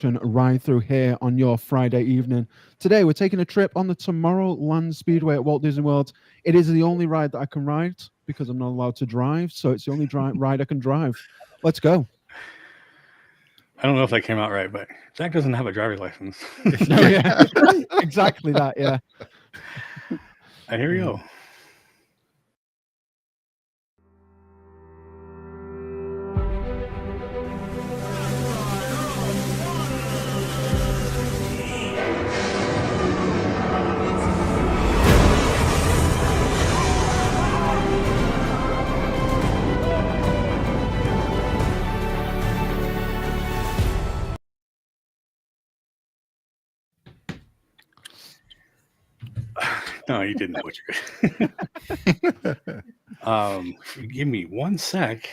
Ride-Thru here on your Friday evening. Today we're taking a trip on the Tomorrowland Speedway at Walt Disney World. It is the only ride that I can ride because I'm not allowed to drive, so it's the only ride I can drive. Let's go. I don't know if that came out right, but Zack doesn't have a driver's license. No, yeah, exactly that. Yeah. Here we go. No, you didn't know what you're give me 1 sec.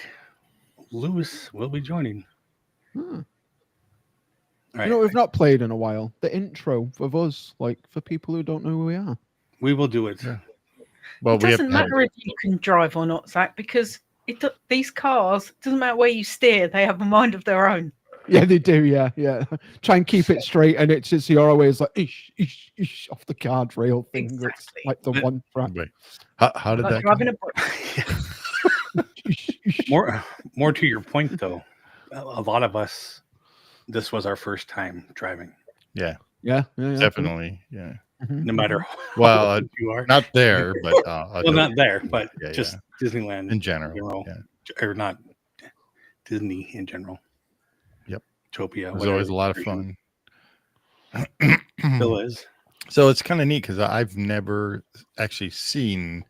Louis will be joining. Hmm. Right. You know, we've not played in a while. The intro of us, like for people who don't know who we are. We will do it. Yeah. Well, it doesn't matter if you can drive or not, Zack, because these cars, it doesn't matter where you steer, they have a mind of their own. Yeah, they do. Yeah, yeah. Try and keep it straight, and it's just you're always like ish, ish, ish off the guardrail thing. Exactly. That's like the one track. Wait, how did that? Driving More to your point, though. A lot of us, this was our first time driving. Yeah, definitely. Yeah. No matter well, you are not there, but well, not there, but just Disneyland in general, or not Disney in general. Yep, Utopia. It was always a lot of fun. Still is. So it's kind of neat because I've never actually seen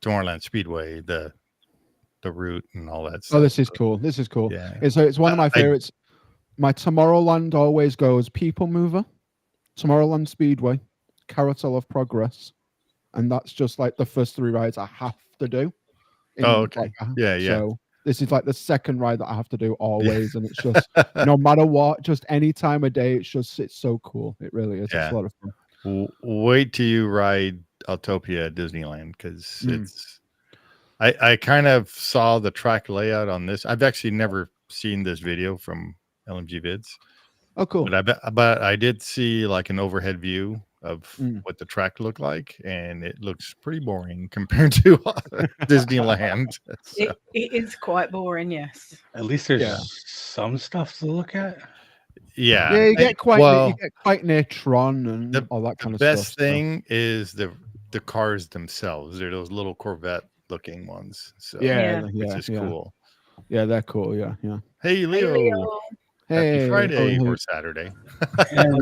Tomorrowland Speedway, the route and all that stuff. Oh, this is cool. This is cool. Yeah, it's one of my favorites. My Tomorrowland always goes People Mover, Tomorrowland Speedway, Carousel of Progress, and that's just like the first 3 rides I have to do. Okay. Yeah. So this is like the second ride that I have to do always, and it's just no matter what, just any time of day, it's so cool. It really is. Yeah. It's a lot of fun. Wait till you ride Autopia at Disneyland because it's. I kind of saw the track layout on this. I've actually never seen this video from LMG Vids. Oh, cool. But I did see like an overhead view of what the track looked like, and it looks pretty boring compared to Disneyland. So. It is quite boring, yes. At least there's some stuff to look at. Yeah, you get quite near Tron and all that kind of stuff. The best thing is the cars themselves. They're those little Corvette looking ones. So which is cool. Yeah, they're cool. Yeah. Hey, Leo. Hey, happy Friday or Saturday.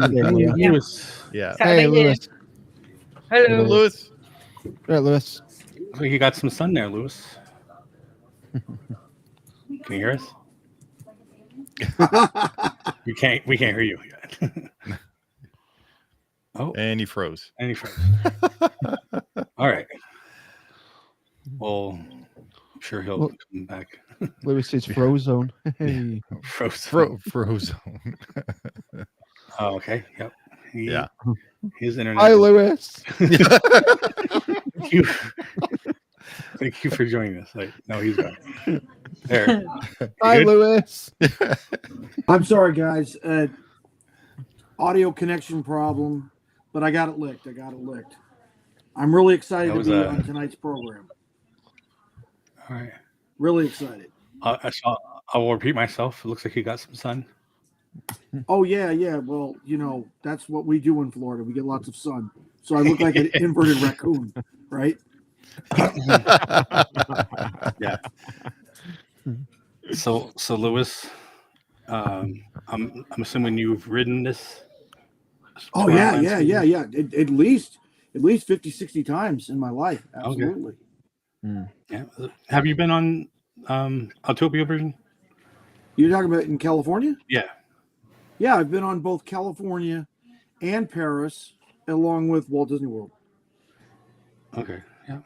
Louis. Yeah. Hey, Louis. Hello, Louis. Hey, Louis. So you got some sun there, Louis. Can you hear us? We can't hear you yet. And he froze. All right. Well, I'm sure he'll come back. Louis is Frozone. Hey. Frozone. Oh, okay. Yep. His internet. Hi, Louis. Thank you for joining us. No, he's gone. There. Hi, Louis. I'm sorry, guys. Audio connection problem, but I got it licked. I'm really excited to be on tonight's program. All right. Really excited. I will repeat myself. It looks like you got some sun. Oh, yeah. Well, that's what we do in Florida. We get lots of sun. So I look like an inverted raccoon, right? Yeah. So Louis, I'm assuming you've ridden this. Oh, yeah. At least 50, 60 times in my life. Absolutely. Okay. Yeah. Have you been on Autopia version? You're talking about in California? Yeah. Yeah, I've been on both California and Paris, along with Walt Disney World. Okay. Yeah.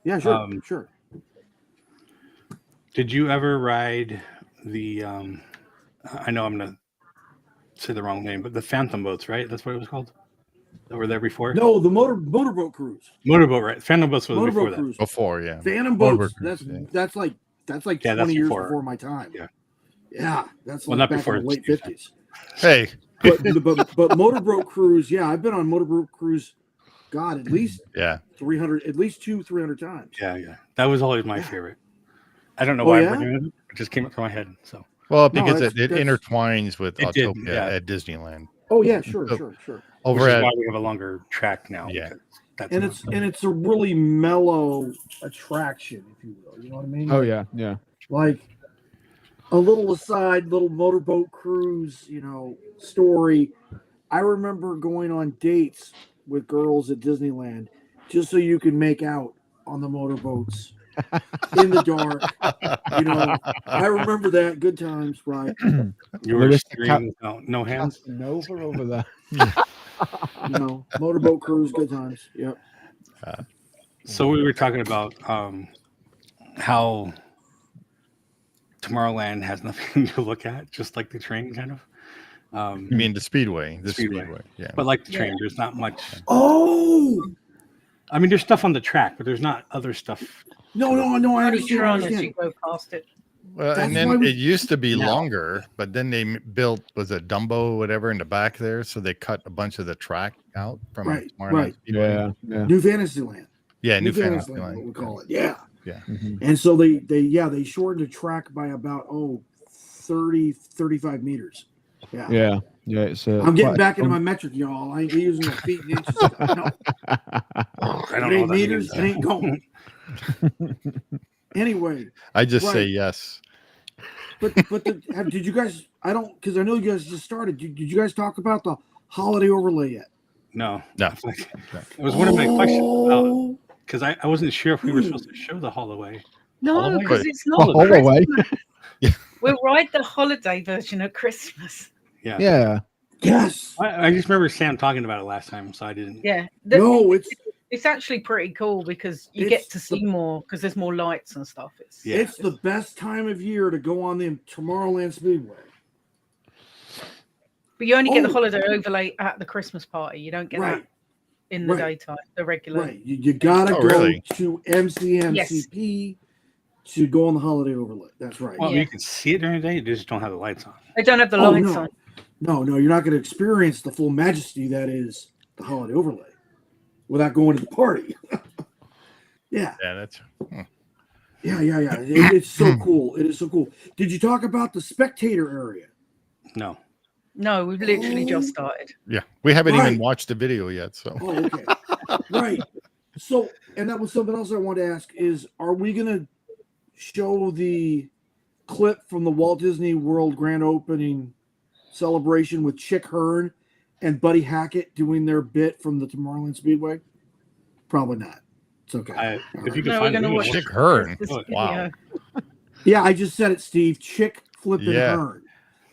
Yeah, sure. Did you ever ride the? I know I'm gonna say the wrong name, but the Phantom boats, right? That's what it was called. That were there before? No, the motorboat cruise. Motorboat, right? Phantom boats was before that. Before, yeah. Phantom boats. That's like 20 years before my time. Yeah. Yeah, that's Well, like not back before in the late Steve. 50s. Hey, But motorboat cruise, yeah, I've been on motorboat cruise. God, at least yeah. 300, at least 200-300 times. Yeah. That was always my favorite. I don't know Oh, why yeah? we're doing it. It just came up to my head. So Well, No, because that's- it that's- intertwines with It did, Autopia yeah. at Disneyland. Oh yeah, sure. which Over is at why we have a longer track now. Yeah. because That's And it's a really mellow attraction, if you will. You know what I mean? Oh yeah, yeah. Like a little aside, little motorboat cruise, story. I remember going on dates with girls at Disneyland just so you can make out on the motorboats in the dark. I remember that. Good times, right? you were Lewis, extreme, no hands. Nova over there. Motorboat cruise, good times. Yep. So we were talking about how Tomorrowland has nothing to look at, just like the train, kind of. You mean the Speedway? The Speedway. Speedway. Yeah. But like the train, there's not much. Oh I mean, there's stuff on the track, but there's not other stuff. no! I Pretty understand. sure I on as understand. you go past it. Well, That's and why then we- it used to be No. longer, but then they built a Dumbo or whatever in the back there, so they cut a bunch of the track out from Right, Tomorrowland right. Speedway. Yeah, yeah. New Fantasyland. Yeah, New Fantasyland, what we Fantasyland. call it. Yeah. Mhm. And so they shortened the track by about 30, 35 meters. Yeah. Yeah, yeah. It's I'm getting quite- back into my metric, y'all. I ain't using my feet and inches. No, I it don't know ain't what that meters. means. It ain't going. Anyway, I just say Right. yes. but did you guys? I don't, because I know you guys just started. Did you guys talk about the holiday overlay yet? No. No. It was one of my questions Oh, because I wasn't sure if we were supposed to show the holiday. No, Holiday? because Wait. it's not Well, hold away. Christmas. We'll ride the holiday version of Christmas. Yeah. Yeah. yes. I just remember Sam talking about it last time, so I didn't. Yeah. No, It's actually pretty cool because you It's get to see more because there's more lights and stuff. Yeah. it's the best time of year to go on the Tomorrowland Speedway. But you only get the Oh. holiday overlay at the Christmas party. You don't get Right. that in the Right. daytime, the regular. Right. You gotta Oh, go really? to MCMCP to go on the holiday overlay. That's right. Well, Yeah. you can see it during the day. You just don't have the lights on. They don't have the Oh, lights no. on. No, you're not going to experience the full majesty that is the holiday overlay without going to the party. Yeah. Yeah, that's It's so cool. It is so cool. Did you talk about the spectator area? No. No, we've literally just started. yeah. We haven't Right. even watched the video yet, so Oh, okay. Right. So, and that was something else I wanted to ask is, are we going to show the clip from the Walt Disney World grand opening celebration with Chick Hearn and Buddy Hackett doing their bit from the Tomorrowland Speedway? Probably not. It's okay. If you can No, we're find gonna it, watch Chick Hearn. this Wow. video. Yeah, I just said it, Steve. Chick flipping Yeah. Hearn.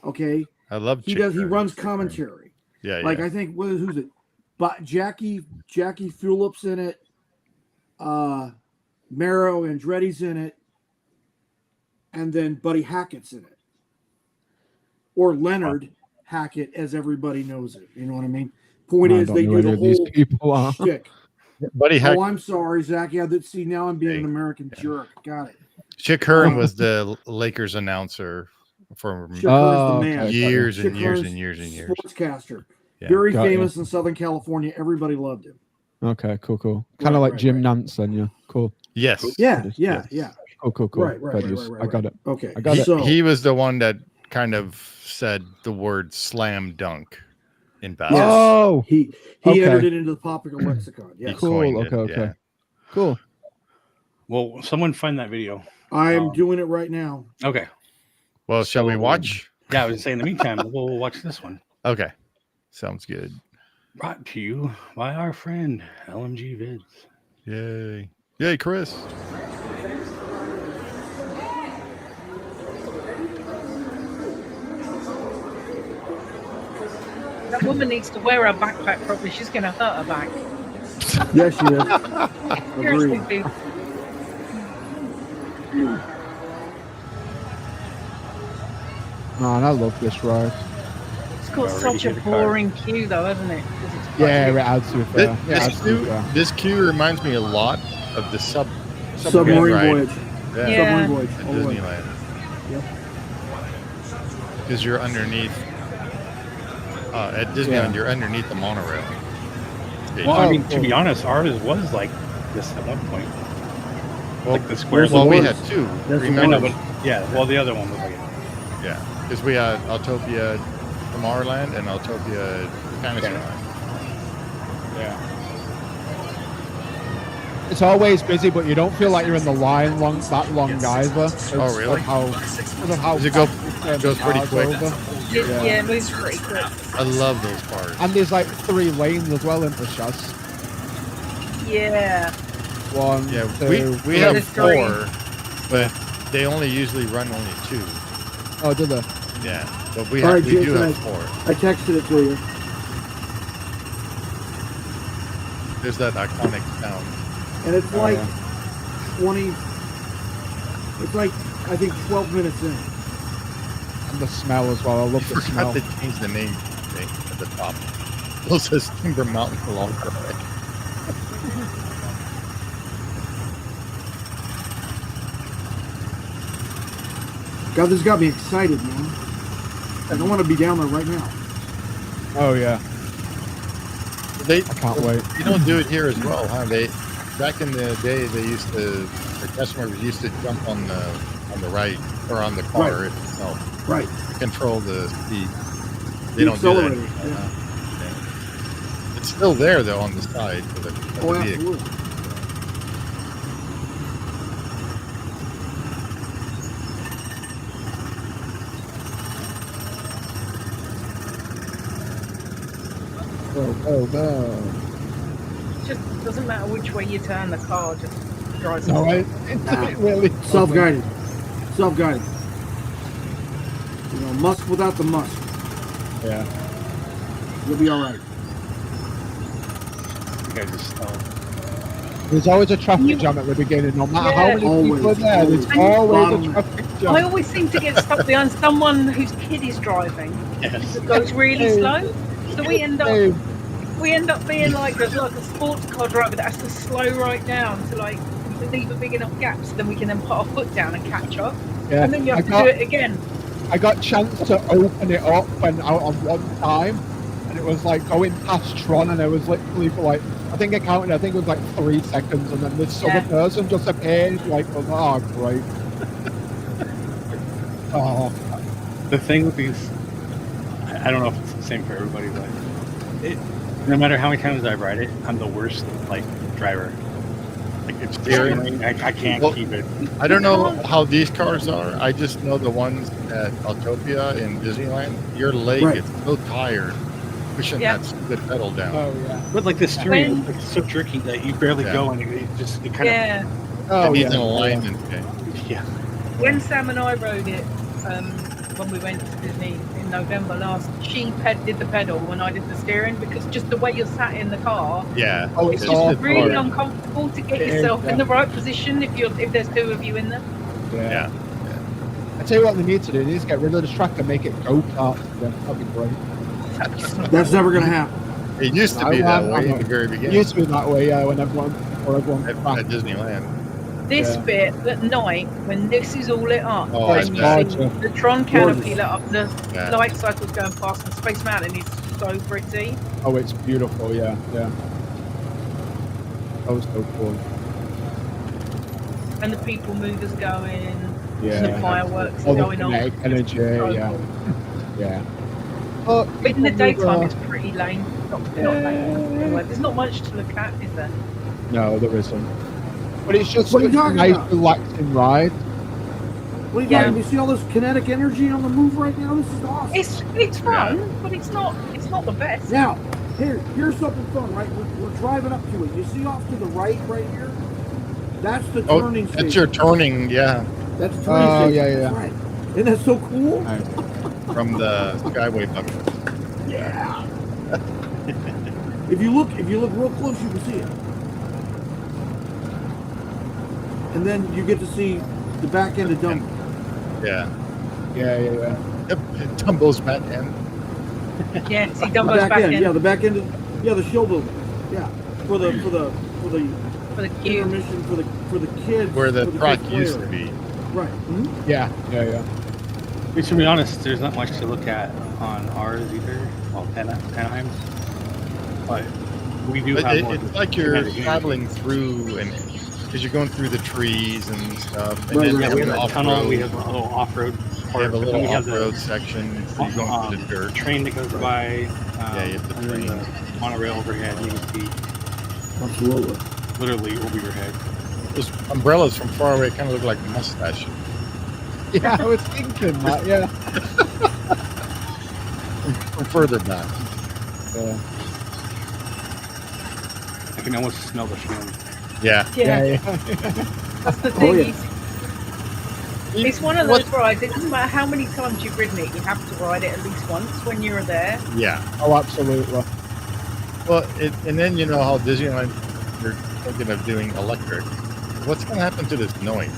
Okay. I love. He Chick does. He Hearn. runs Chick Hearn. commentary. Yeah, Like yeah. I think who's it? But Jackie Phillips in it. Maro Andretti's in it, and then Buddy Hackett's in it, or Leonard Hackett, as everybody knows it. You know what I mean? Point I is, don't they know do any the of these whole people are. shtick. Buddy Hack. Oh, I'm sorry, Zach. Yeah, see, now I'm being Hey. an American jerk. Got it. Chick Hearn was the Lakers announcer for Chick Oh, Hearn's the man. okay. years Chick and years Hearn's and years and years. Sportscaster. Yeah. Very Got famous in Southern California. Everybody loved him. Okay, cool. Kind of Right, like right, Jim right. Nance, then, yeah. Cool. Yes. Yeah, Yes, yeah, yes. yeah. Cool. Right. Buddies. I got it. Okay. I got it. So, He was the one that kind of said the word slam dunk in Yes. basketball. Oh, he Okay. entered it into the popular lexicon. He Yes. Cool, coined it, okay. yeah. cool. well, someone find that video. I am doing it right now. Okay. Well, shall we So- watch? Yeah, I was saying. In the meantime, we'll watch this one. Okay. Sounds good. Brought to you by our friend LMG Vids. Yay. Yay, Chris. That woman needs to wear her backpack properly. She's going to hurt her back. Yes, she is. Seriously, Agreed. dude. Man, I love this ride. It's got Already such a hit a car. boring queue, though, hasn't it? 'Cause it's quite Yeah, big. it adds to it. Fair. Yeah, This, adds to it, fair. this queue reminds me a lot of the Submarine ride voyage. Yeah. Yeah. Submarine voyage. at all the way. Disneyland. because you're underneath. At Disneyland, you're underneath the monorail. Well, I Oh, mean, to cool. be honest, ours was like this at one point. Well, Like the square. well, we was. had two. There's the I know, Remember? but yeah. Well, the other one was like. Yeah, because we had Autopia Tomorrowland and Autopia Fantasyland. Yeah. It's always busy, but you don't feel like you're in the line that long either. Oh, really? Because of how Does it go- fast goes pretty cars quick? over. Yeah, it moves pretty quick. I love those cars. And there's like 3 lanes as well in the Shazz. Yeah. 1, Yeah, 2, we Yeah, have there's 3. 4, but they only usually run only 2. Oh, did they? Yeah, but we All right, do Jason, have 4. I texted it to you. There's that iconic sound. And it's Oh, like yeah. 20, it's like, I think 12 minutes in. And the smell as well. I love the Forgot smell. to change the name thing at the top. It says Timber Mountain along the way. God, this got me excited, man. I don't want to be down there right now. Oh, yeah. They I can't wait. You don't do it here as well, huh? They back in the day, the customers used to jump on the right or on the car Right. itself, Right. control the speed. They The don't do that. accelerator, yeah. Yeah. It's still there though on the side for the Oh, vehicle. absolutely. Oh, no. It just doesn't matter which way you turn the car, just drives No, off. it's really Self-guided. Self-guided. You know, musk without the musk. Yeah. You'll be all right. You guys just. There's always a traffic jam at the beginning, no matter how Yeah. many people are Always, there. There's always. always a Bottom. traffic I jam. always seem to get stuck behind someone whose kid is driving. Yes. It goes really Hey. slow. So we end up Hey, being like a sports car driver that has to slow right down to like leave a big enough gap so then we can then put our foot down and catch up. yeah. And then you have to I got, do it again. I got chance to open it up and out on one time, and it was like going past Tron, and it was literally for like, I think it was like 3 seconds, and then this Yeah. other person just appeared, like, oh, great. Oh, The thing with these, I don't know if it's the same for everybody, but no matter how many times I ride it, I'm the worst like driver. Like it's steering, I can't Well, keep it. I don't know how these cars are. I just know the ones at Autopia in Disneyland. Your leg Right. gets so tired pushing Yeah. that stupid pedal down. oh yeah. But like the steering When- is so tricky that you barely Yeah. go, and it kind Yeah. Oh it needs yeah. an alignment change. of yeah. When Sam and I rode it, when we went to Disney in November last, she did the pedal when I did the steering because just the way you're sat in the car, Yeah. Oh, it's it's just all really hard. uncomfortable to get It is, yourself in yeah. the right position if there's 2 of you in there. Yeah. I tell you what they need to do. They need to get rid of this track and make it go-kart. Yeah, that'd be great. That's never going to happen. It used to be that way at the very It beginning used to be that way, yeah, when everyone at Disneyland. This Yeah. bit at night when this is all lit up Oh, and it's you gorgeous. see the Tron canopy Gorgeous. lit up, the Yeah. light cycles going past, and Space Mountain is so pretty. Oh, it's beautiful, yeah, yeah. That was so cool. And the people movers going, Yeah. the fireworks All the going on. kinetic energy, So yeah, cool. yeah. But But in the people daytime, move, it's pretty lame. Not lame. Anyway, there's not much to look at, is there? no, there isn't. But it's just What are you such a talking nice, about? relaxing ride. What are you Yeah. talking? You see all this kinetic energy on the move right now? This is awesome. It's fun, but it's not the best. Now, here's something fun, right? We're driving up to it. You see off to the right here? That's the Oh, turning station. that's your turning, yeah, That's the turning Oh, station. yeah, yeah. That's right. Isn't that so cool? Nice. from the Skyway bucket. Yeah. If you look real close, you can see it. And then you get to see the back end of Dumbo. Yeah. Yeah, yeah, yeah. Dumbo's back end. Yeah, see The Dumbo's back in yeah, the back end of the show building. Yeah. For the for the cube. intermission for the kids. Where the for track kids used to player. be. Right. Mhm. Yeah, yeah, yeah. To be honest, there's not much to look at on ours either. Well, Anaheim's, but we do have more. It's like you're traveling through, and because you're going through the trees and stuff, and Right, then right. you have We an have a off-road. tunnel. We have a little off-road We part. have a but then little we have off-road the section. So you're going through the dirt. train that goes by. You have the and then train. the monorail overhead. You can see Absolutely. literally over your head. Those umbrellas from far away kind of look like mustaches. Yeah, I was thinking that. Yeah. From further back. Yeah. I can almost smell the snow. Yeah. Yeah, that's the thing. Oh, yeah. It's one of those rides. It doesn't matter how many times you've ridden it, you have to ride it at least once when you're there. Yeah. Oh, absolutely. Well, and then you know how Disneyland, they're thinking of doing electric. What's going to happen to this noise?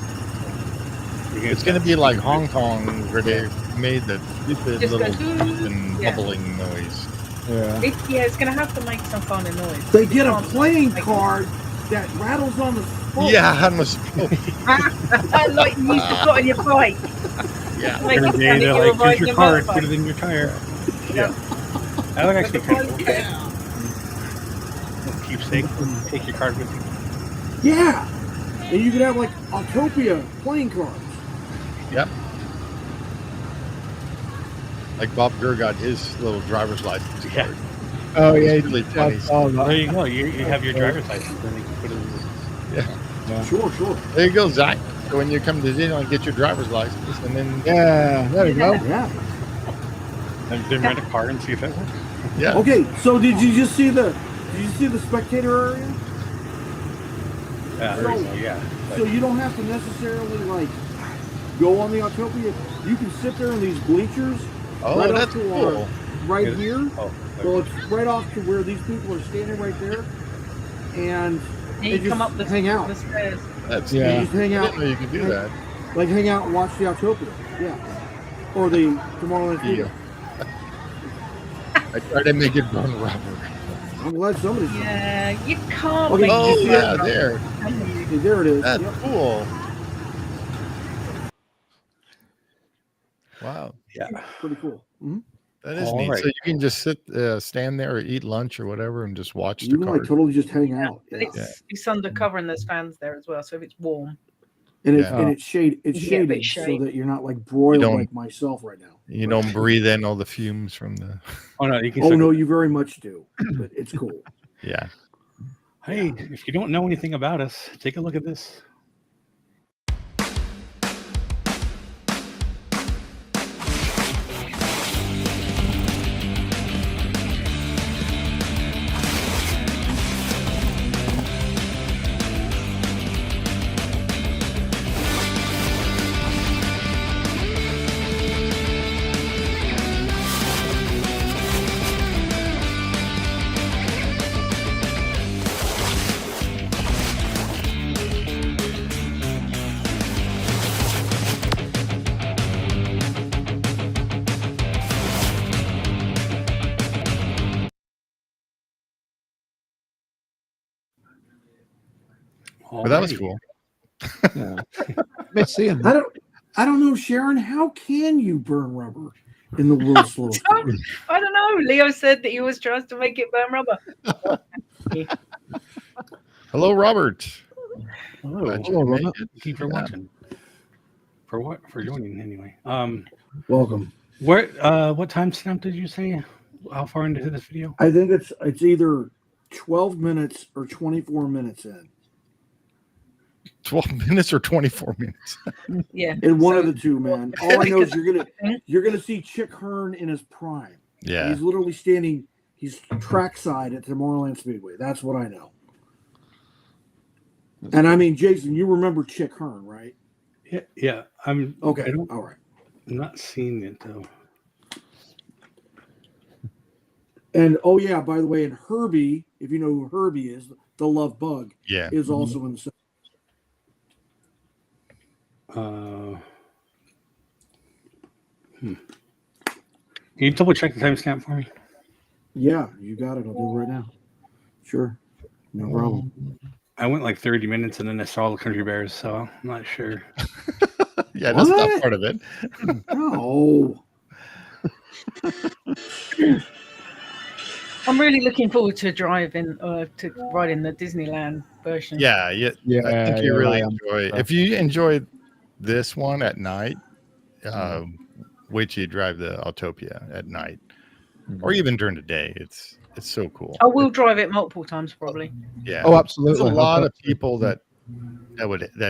It's going to be like Hong Kong, where they made the stupid Just little goes, and yeah. bubbling noise. Yeah. It's going to have to make some kind of noise. They get a Can't playing make- card that rattles on the spoke. Yeah, I must. like you used to put on your bike. Yeah. Make it Every day sound they're you were like, here's riding your a card, motorbike. put it in your tire. Yeah. That would actually kind of cool. Yeah. Keepsake, take your card with you. Yeah. And you could have like Autopia playing cards. Yep. Like Bob Gurr got his little driver's license Yeah. card. Oh It's yeah. really funny. Oh, There you go. You have your driver's license, then you can put it in. Yeah. Sure, sure. There you go, Zach. So when you come to Disneyland, get your driver's license, and then yeah. There we go. Yeah. Then rent a car and see if it works. yeah. Okay, so did you see the spectator area? Yeah, there you go, yeah. So you don't have to necessarily like go on the Autopia. You can sit there in these bleachers Oh, right that's up to cool. right Is it? here. Oh, Well, it's right off to where these people are standing right there, and You they come just up the, hang out. the stairs. That's Yeah. You just hang I out, didn't know you could do that. like hang out and watch the Autopia. Yeah, or the Tomorrowland Speedway. I tried to make it burn rubber. I'm glad somebody's. Yeah, you can't Okay, make Oh you see yeah, that? there. Okay, there it is. That's Yep. cool. Wow, yeah. Pretty cool. Mhm. that is All neat. right. So you can just stand there or eat lunch or whatever, and just watch You the can cars. like totally just hang out. And Yeah. it's undercover and there's fans there as well, so if it's warm. And it's Yeah. and it's shaded. It's You get a bit shaded so shade. that you're not like broiled don't- like myself right now. You don't breathe in all the fumes from the. Oh no, you can. Oh still- no, you very much do. But it's cool. Yeah. Hey, if you don't know anything about us, take a look at this. But that was Alrighty. cool. Yeah. Miss seeing that. I don't know, Sharon. How can you burn rubber in the world's slowest car? I don't know. Leo said that he was trying to make it burn rubber. Hello, Robert. Hello. Glad you Hello, could make Robert. it. Thank you for Yeah. watching. For what? For joining anyway. Welcome. Where? What timestamp did you say? How far into this video? I think it's either 12 minutes or 24 minutes in. 12 minutes or 24 minutes? Yeah. In one So- of the two, man. All I know is you're gonna see Chick Hearn in his prime. Yeah. He's literally standing. He's trackside at Tomorrowland Speedway. That's what I know. And I mean, Jason, you remember Chick Hearn, right? Yeah, yeah. I'm Okay. I don't, All right. I'm not seeing it though. And oh yeah, by the way, and Herbie, if you know who Herbie is, the love bug, Yeah. is also in the. Can you double check the timestamp for me? Yeah, you got it. I'll do it right now. Sure. No problem. I went like 30 minutes and then I saw all the country bears, so I'm not sure. Yeah, that's not What? part of it. No. I'm really looking forward to riding the Disneyland version. Yeah, I think you really I am. enjoy. If you enjoy this one at night, wait till you drive the Autopia at night, or even during the day. It's so cool. I will drive it multiple times probably. Yeah. Oh, absolutely. There's a I'll lot put- of people that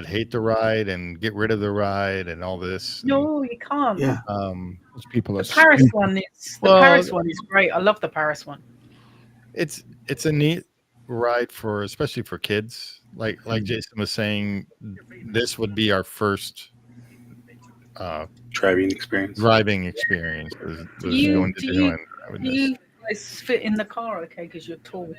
hate the ride and get rid of the ride and all this. No, you can't. Yeah. Those people The are Paris stupid. one is Well, Paris one is great. I love the Paris one. It's a neat ride especially for kids. Like Jason was saying, this would be our first Driving experience. driving experience. Was going to Disneyland with Do this. you guys fit in the car okay because you're tall?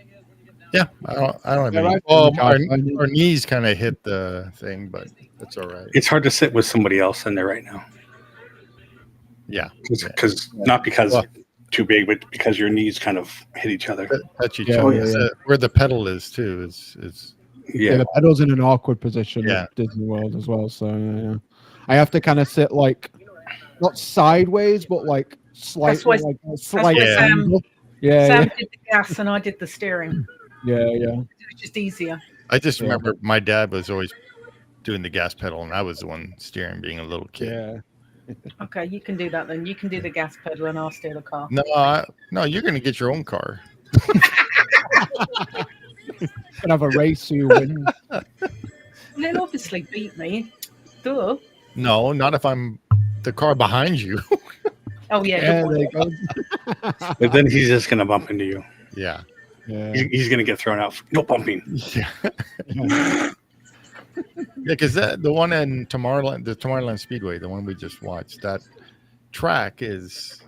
Yeah, I don't have Yeah, any. right. Well, Our- our knees kind of hit the thing, but that's all right. It's hard to sit with somebody else in there right now. Yeah, Because not because Well- too big, but because your knees kind of hit each other. touch each Yeah, other. yeah. Where the pedal is too is Yeah, Yeah. the pedal's in an awkward position Yeah. at Disney World as well. So yeah. I have to kind of sit like not sideways, but like slightly why- like a That's slight why Yeah. Sam angle. Yeah, did the gas and I did the steering. yeah. It was just easier. I just Yeah. remember my dad was always doing the gas pedal, and I was the one steering, being a little kid. Yeah. Okay, you can do that then. You can do the gas pedal and I'll steer the car. No, you're going to get your own car. Can have a race who wins. They'll obviously beat me. Duh. No, not if I'm the car behind you. Oh yeah. Yeah, good there you point. go. But then he's just going to bump into you. Yeah. Yeah. He's going to get thrown out. No bumping. Yeah. Yeah, because the one in Tomorrowland, the Tomorrowland Speedway, the one we just watched, that track it's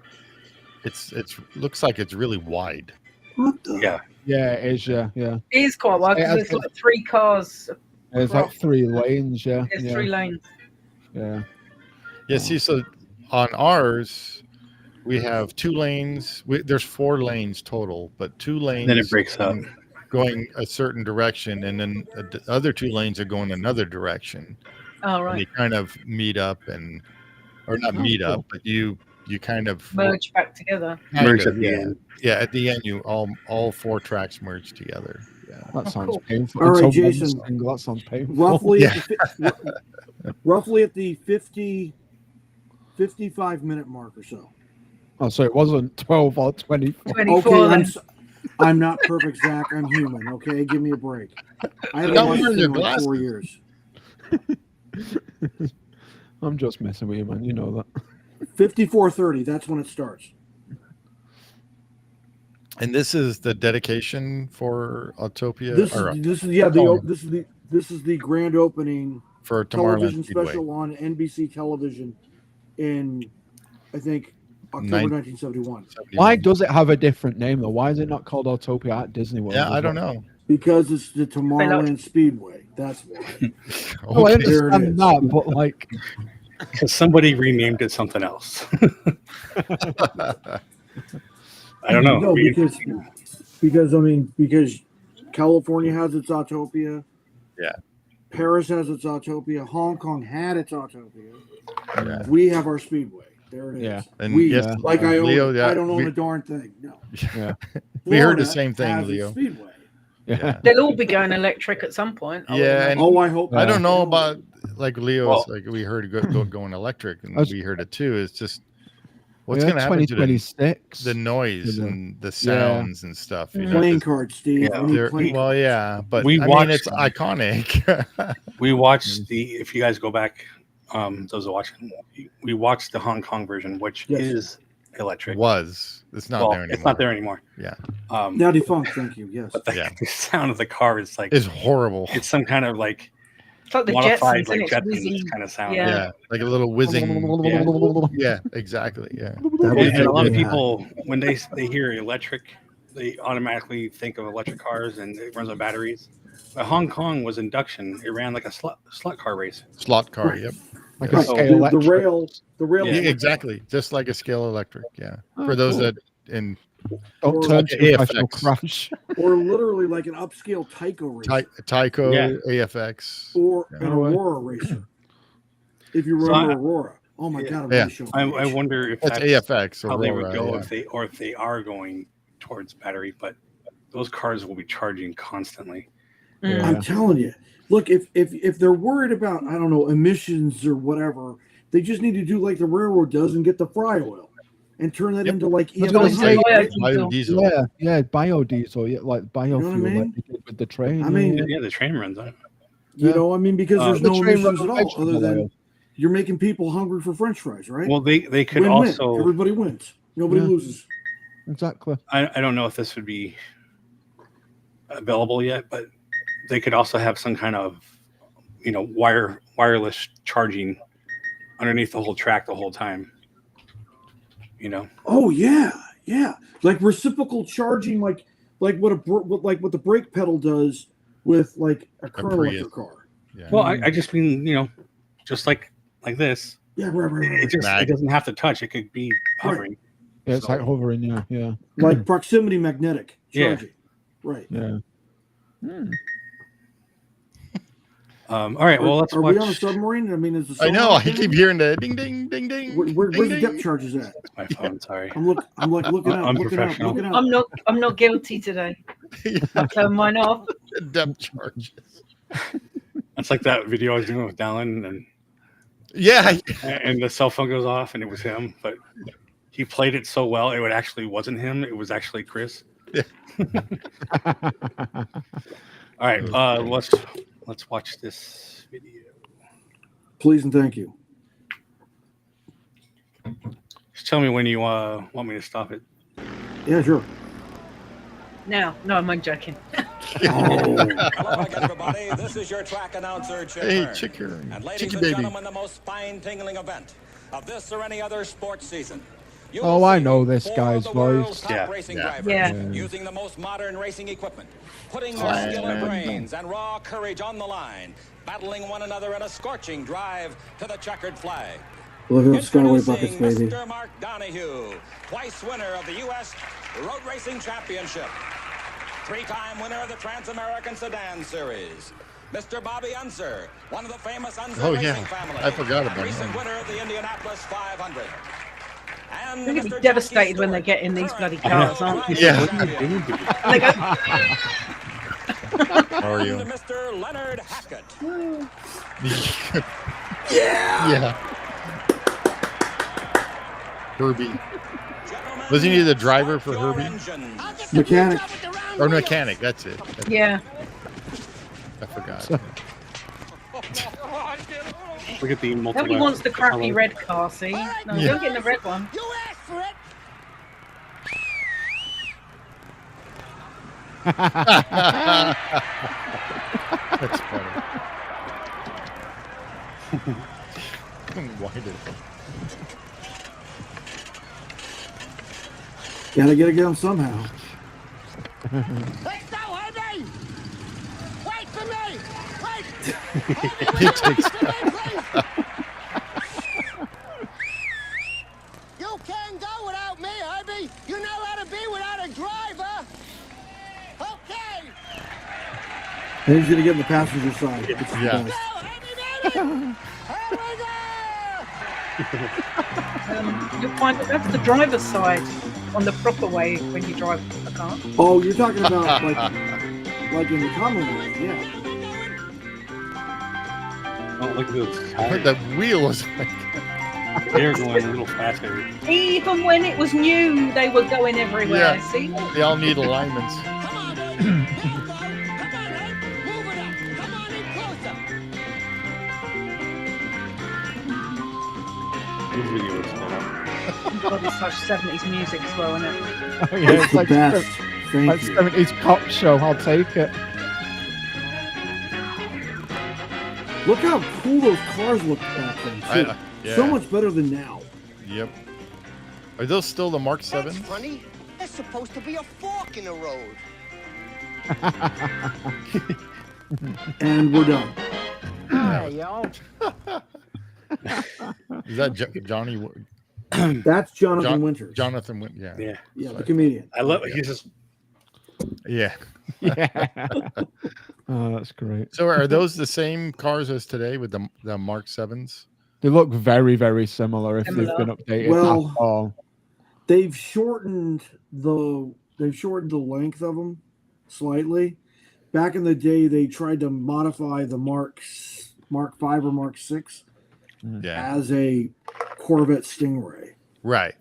looks like it's really wide. What the? Yeah. Yeah, it is. Yeah, yeah. It is quite wide because there's like 3 cars. There's like 3 lanes. Yeah, There's yeah, 3 lanes. yeah. Yeah, see, so on ours, we have 2 lanes. There's 4 lanes total, but 2 lanes. Then it breaks up. Going a certain direction, and then the other 2 lanes are going another direction. Oh And right. they kind of meet up, or not meet up, but you kind of Merge back together. kind Merge of, at the end. Yeah, at the end, you all 4 tracks merge together. Yeah. That sounds cool. painful. All right, Until one Jason. single, that sounds painful. Roughly, Yeah. roughly at the 55-minute mark or so. Oh, so it wasn't 12 or 24. 24 Okay, then. I'm not perfect, Zach. I'm human. Okay, give me a break. I haven't Not watched wearing it your in like 4 glasses. years. I'm just messing with you, man. You know that. 54:30. That's when it starts. And this is the dedication for Autopia, This or is this is the grand opening for television Tomorrowland Speedway. special on NBC television in, I think, October Nine- 1971. Why does it have a different name though? Why is it not called Autopia at Disney World? Yeah, as I don't well? know. Because it's the Tomorrowland Speedway. That's why. Oh, I Okay. There it understand is. that, but like, Because somebody renamed it something else. I don't know. No, because California has its Autopia. Yeah. Paris has its Autopia. Hong Kong had its Autopia. Yeah. We have our Speedway. There it is. Yeah. And We, yes, like I own, Leo, yeah, I don't own we- a darn thing. No. yeah, We heard the Florida same thing, has its Leo. Speedway. yeah. They'll all be going electric at some point. I would Yeah, imagine. Oh, I hope. I don't know about like Leo's. Well- Like we heard going electric, and I was- we heard it too. It's just what's Yeah, going to happen to 2026. the noise Yeah. and the sounds and stuff? You know, Playing 'cause cards, Steve. Yeah. We need they're- playing well, yeah, but We I mean, watched it's them. iconic. We watched if you guys go back, those are watching, we watched the Hong Kong version, which Yes. is electric. It's not Well, there anymore. it's not there anymore. Yeah. Now defunct. Thank you. Yes. But the, Yeah. the sound of the car is like, It's horrible. it's some kind of like It's like the modified Jetsons, like and it's whizzing. Jetsons kind of sound. Yeah. Yeah, like a little whizzing. Yeah, exactly. Yeah. And a lot of Yeah. people, when they hear electric, they automatically think of electric cars and it runs on batteries. But Hong Kong was induction. It ran like a slut car race. Slot car. Yep. Like Yeah. a The, scale electric. the rail. Yeah, Yeah, exactly. Just like a scale electric. Yeah. Oh, For those cool. that in Don't Or turn like to a professional AFX. crash. Or literally like an upscale Tyco racer. Tyco, Yeah. AFX. Or Yeah. an Aurora racer. If you So remember Aurora. Oh my God! I'm Yeah. gonna show I wonder if That's that's AFX. how they would Aurora, go yeah. if they are going towards battery, but those cars will be charging constantly. Yeah. I'm telling you. Look, if they're worried about, I don't know, emissions or whatever, they just need to do like the railroad does and get the fry oil and turn that Yep. into like I was gonna EMI. say, right? Biodiesel. Yeah, biodiesel, yeah, like biofuel, what I mean? like they did with the train. I mean, yeah. Yeah, the train runs on it. You know, I mean, because there's The no train emissions runs at on all, other vegetable than oil. you're making people hungry for French fries, right? Well, they could Win-win. also. Everybody wins. Nobody Yeah. loses. Exactly. I don't know if this would be available yet, but they could also have some kind of, wireless charging underneath the whole track the whole time. Oh yeah, yeah. Like reciprocal charging, like what the brake pedal does with like a current Prius. electric car. Yeah. Well, I just mean, just like this. Yeah, right. It doesn't have to touch. It could be hovering. Yeah, it's So- like hovering. Yeah. Like proximity magnetic Yeah. charging. Right. Yeah. All right. Well, let's Are watch. we on a submarine? I mean, is the I know. sonar I keep thing? hearing the ding, ding, ding, ding. Where's ding, the ding. depth charges at? My phone. Sorry. I'm looking up, looking out, Unprofessional. looking out. I'm not guilty today. I turn mine off. Depth charges. That's like that video I was doing with Dallin, Yeah. and the cell phone goes off, and it was him, but he played it so well, it actually wasn't him. It was actually Chris. Yeah. All right. Let's watch this video. Please and thank you. Just tell me when you want me to stop it. Yeah, sure. Now, no, I'm joking. Oh, Hello again, everybody. This is your track announcer, Chip Hey, Hearn. chicken. And ladies Chicky and baby. gentlemen, the most spine-tingling event of this or any other sports season. You'll Oh, I see know this 4 guy's of the world's voice. top Yeah. racing Yeah. drivers Yeah. using the most modern racing equipment, putting their Class skill and man. brains and raw courage on the line, battling one another in a scorching drive to the checkered flag. look at those Skyway buckets, Introducing baby. Mr. Mark Donahue, twice winner of the U.S. Road Racing Championship, 3-time winner of the Trans-American Sedan Series. Mr. Bobby Unser, one of the famous Unser Oh, racing yeah. family. I forgot about recent him. winner of the Indianapolis 500. And They're going to Mr. be devastated when they Jackie get in these Stewart, bloody current cars, aren't they? Yeah. World Champion. And they go, How are you? And Mr. Leonard Hackett. Yeah. Herbie. Wasn't he the driver for Your Herbie? engines. Mechanic. Or mechanic, that's it. yeah. I forgot. Look at the multi. Nobody wants the crappy red car, see? No, Yeah. don't get in the red one. You asked for it. That's funny. Why did Gotta get him somehow. Let's go, Herbie. Wait for me. Wait. He takes You can't go without me, Herbie. You know how to be without a driver. Okay. And he's gonna get in the passenger side. It's the Yeah. best. Go, Herbie, baby. Here we go. You'll find that that's the driver's side on the proper way when you drive a car. Oh, you're talking about like in the common way, yeah. Oh, look at those But tires. the wheel was like, They're going a little faster. Even when it was new, they were going everywhere. Yeah. See? they all need alignments. Come on, baby. Here we go. Come on, Hank. Move it up. Come on in closer. This video is sped up. God, it's such 70s music as well, isn't it? Oh, yeah, It's the like best. like Thank you. 70s cop show. I'll take it. Look how cool those cars looked back then, too. Yeah. So much better than now. Yep. Are those still the Mark That's 7s? funny. There's supposed to be a fork in the road. And we're done. Hi, y'all. Is that Johnny? That's Jonathan Winters. Jonathan Wint. Yeah. Yeah. Yeah, the comedian. I love it. He's just Yeah. Yeah. Oh, that's great. So are those the same cars as today with the Mark 7s? They look very, very similar if they've been updated Well, at all. they've shortened the length of them slightly. Back in the day, they tried to modify the Mark V or Mark VI as a Corvette Stingray. Right.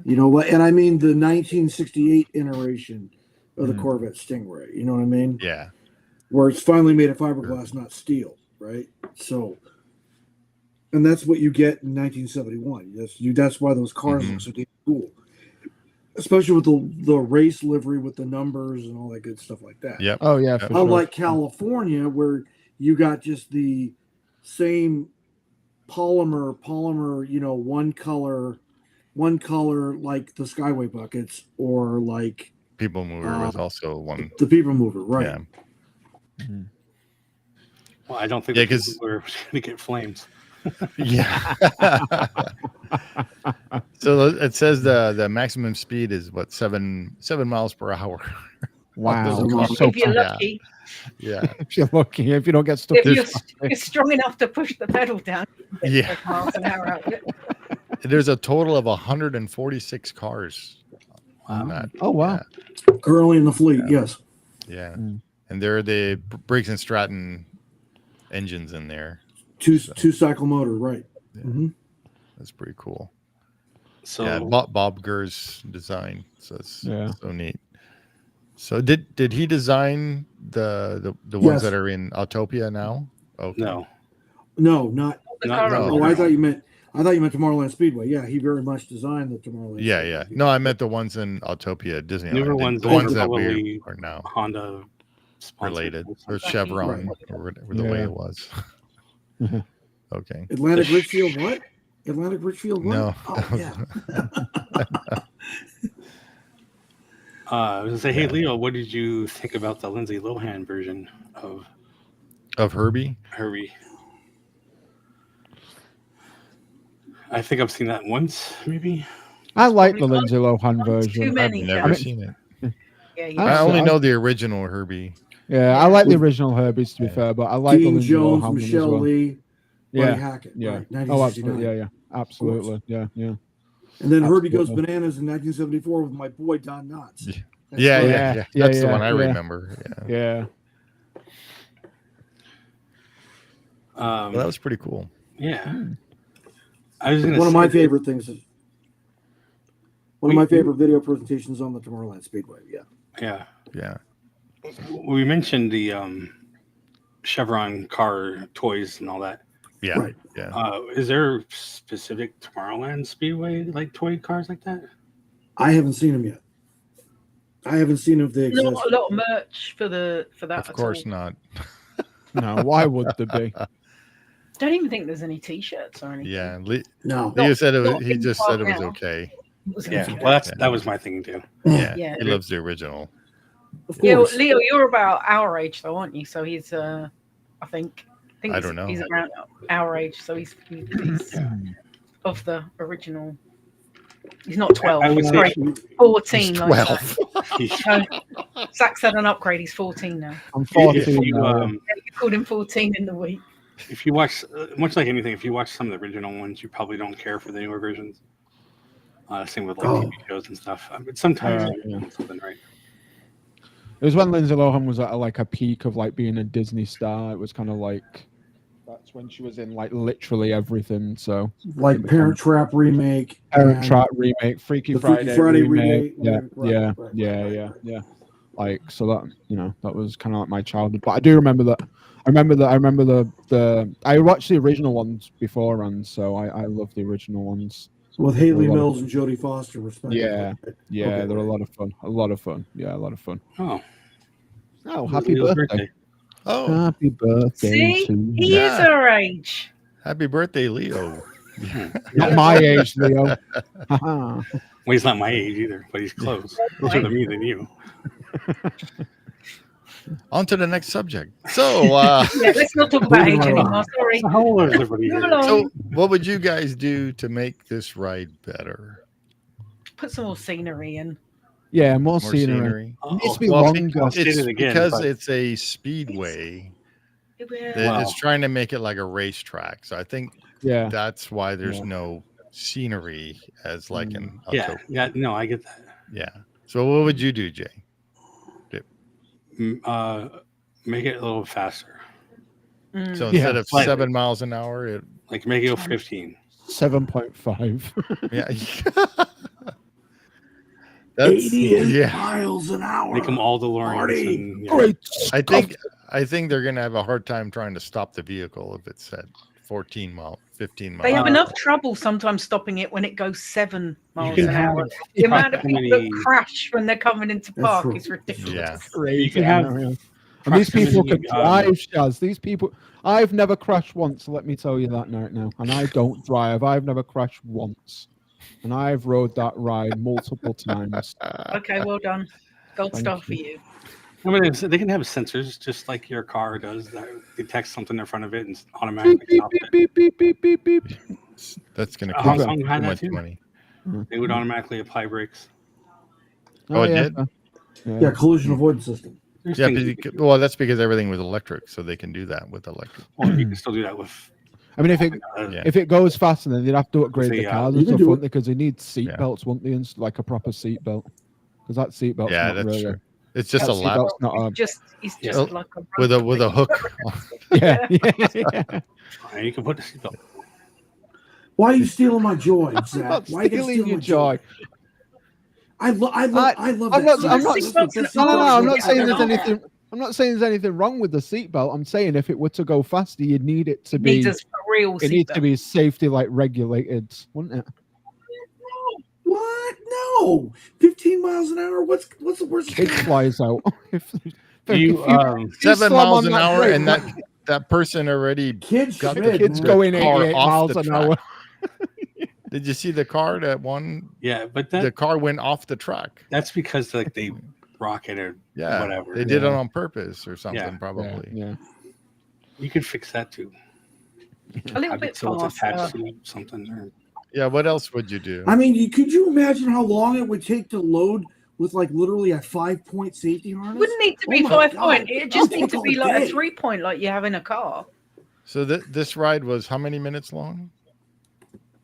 You know, and I mean the 1968 iteration of the Corvette Stingray. You know what I mean? Yeah. Where it's finally made of fiberglass, not steel, right? So, and that's what you get in 1971. That's why those cars look so damn cool, especially with the race livery with the numbers and all that good stuff like that. Yep. Oh yeah. For Unlike sure. California, where you got just the same polymer, you know, one color like the Skyway buckets, or like People Mover was also one. the People Mover, right? Yeah. Well, I don't think Yeah, we're going to get flames. Yeah. So it says the maximum speed is what 7 miles per hour. Wow. So If you're lucky, Yeah. If you're lucky, if you don't get stuck. if you're strong enough to push the pedal down, you Yeah. get 5 miles an hour out of it. There's a total of 146 cars. on Wow. that. Oh wow. Currently in the fleet, yes. Yeah. And they're the Briggs and Stratton engines in there. Two cycle motor, right? Yeah. That's pretty cool. So Yeah, Bob Gurr's design. So it's Yeah. so neat. So did he design the ones Yes. that are in Autopia now? Okay. No, not. The Not- car no. Oh, I thought you meant Tomorrowland Speedway. Yeah, he very much designed the Tomorrowland. Yeah, Speedway. yeah. No, I meant the ones in Autopia Disneyland. Newer ones the ones are that probably are now Honda sponsored related, or something. Chevron, or the way Yeah. it was. Okay. Atlantic Richfield, what? Atlantic Richfield, what? No. Oh, yeah. I was gonna say, hey Leo, what did you think about the Lindsay Lohan version of Herbie? Herbie? I think I've seen that once, maybe. I like the Lindsay Lohan Too version. many. I've never Jack. seen it. Yeah, I I I've only seen- know the original Herbie. Yeah, I like the original Herbies to be fair, but I like the Dean Lindsay Jones, Lohan one as Michelle well. Lee, Buddy Yeah, Hackett. yeah. Right, Oh, 1969. absolutely. Yeah, absolutely. Yeah, yeah. And then Herbie Goes Absolutely. Bananas in 1974 with my boy Don Knotts. Yeah. That's Yeah, right. yeah. Yeah, That's the yeah, one I yeah. remember. Yeah. Yeah. Well, that was pretty cool. Yeah. I was gonna One of my say- favorite things is one of my favorite video presentations on the Tomorrowland Speedway. Yeah. Yeah. Yeah. We mentioned the Chevron car toys and all that. Yeah. Right. Yeah. Is there specific Tomorrowland Speedway like toy cars like that? I haven't seen them yet. I haven't seen if they exist. Not a lot of merch for that. Of at course all. not. No, why would there be? Don't even think there's any T-shirts or anything. Yeah. No. Leo said it was, not he in just said it was now. okay. It was Yeah. okay. Well, that was my thinking too. Yeah. Yeah. He loves the original. Of Yeah, course. Leo, you're about our age, though, aren't you? So he's, I think I don't know. He's around our age, so he's of the original. He's not 12. I would He's say sorry, 14. He's like 12. that. Zach said an upgrade. He's 14 now. I'm If 14 you, now. Yeah, you called him 14 in the week. if you watch, much like anything, if you watch some of the original ones, you probably don't care for the newer versions. Same with like Oh. TV shows and stuff. But sometimes Yeah. something right. It was when Lindsay Lohan was at like a peak of like being a Disney star. It was kind of like that's when she was in like literally everything. So Like Parent Trap remake. Parent and Trap remake, Freaky the Freaky Friday, Friday remake. Yeah, right, yeah, right, yeah, right, yeah, right. yeah. Like so that that was kind of like my childhood. But I do remember that. I remember the. I watched the original ones beforehand, so I love the original ones. With Haley A lot of- Mills and Jodie Foster, respectively. Yeah. Yeah, Okay, they're a right. lot of fun. A lot of fun. Yeah, a lot of fun. Oh, Oh, happy Leo's birthday! Oh, Happy birthday See, to you. he is our age. happy birthday, Leo. Not my age, Leo. Haha. Well, he's not my age either, but he's close. Closer to me than you. On to the next subject. So, Yeah, let's not talk about age Moving anymore. Sorry. How old is everybody Move here? along. so what would you guys do to make this ride better? Put some more scenery in. Yeah, more More scenery. scenery? It needs to be Well, longer. I'll say It's it again, because but- it's a speedway. Yeah. that Wow. It's trying to make it like a racetrack. So I think Yeah. That's why there's Yeah. no scenery as like in Yeah, Autopia. yeah, no, I get that. Yeah. So what would you do, Jay? Make it a little faster. So Mm. instead Yeah, of slightly. 7 miles an hour, it Like make it go 15. 7.5. yeah. That's 88 yeah. miles an hour. Make them all DeLoreans. Marty. And, yeah. Great. I think they're gonna have a hard time trying to stop the vehicle if it's at 15 miles They have an enough hour. trouble sometimes stopping it when it goes 7 miles can an have hour. The amount of so people many- that crash when they're coming into That's park true. is ridiculous. Yeah. Crazy. You can have I know, yeah. And these people can drive, Shaz. These people, I've never crashed once. Let me tell you that right now. And I don't drive. I've never crashed once. And I've rode that ride multiple times. Okay, well done. Gold Thank star you. for you. I mean, they can have sensors just like your car does that detects something in front of it and automatically Beep, stops it. beep, beep, beep, beep, beep, beep. That's gonna Hong cost Kong too had that much too. money. They would automatically apply brakes. Oh, it did? Yeah, collision avoidance system. There's Yeah, things you can do. well, that's because everything was electric, so they can do that with electric. Well, you can still do that with. I mean, Yeah. if it goes faster, then they'd have to upgrade the Yeah. cars You and can stuff, do wouldn't it. they? Because they need seat Yeah. belts, wouldn't they? And like a proper seat belt. Because that seat belt's Yeah, not that's really. true. It's just That a seat lap belt's not a. It's just Oh, like a with a rope. hook. Yeah, yeah. You can put the seatbelt. Why are you stealing my joy, I'm Zach? not Why are you gonna stealing steal your my joy. I love I'm that. not. I'm not. seatbelt's No, an I'm not option. saying there's Yeah. anything. I'm not saying there's anything wrong with the seatbelt. I'm saying if it were to go faster, you'd need it to be. Needs a real It needs to seatbelt. be safety like regulated, wouldn't it? What? No. 15 miles an hour? What's the worst? Kid flies out. You, 7 slam miles on an that hour, brake, and that person already Kids, got Schmid, the Kids man. going car 88 off miles the an track. hour. Did you see the car that one? yeah, but The car went off the track. that's because like they rocket or Yeah, whatever. they did it Yeah. on purpose or something, Yeah. probably. Yeah. You could fix that too. A little Have bit it so it's attached faster. to something. Or, Yeah, what else would you do? I mean, could you imagine how long it would take to load with like literally a 5-point safety harness? Wouldn't need to be Oh my 5 God. point. It just I'll needs to take be all like day. a 3 point, like you have in a car. So this ride was how many minutes long?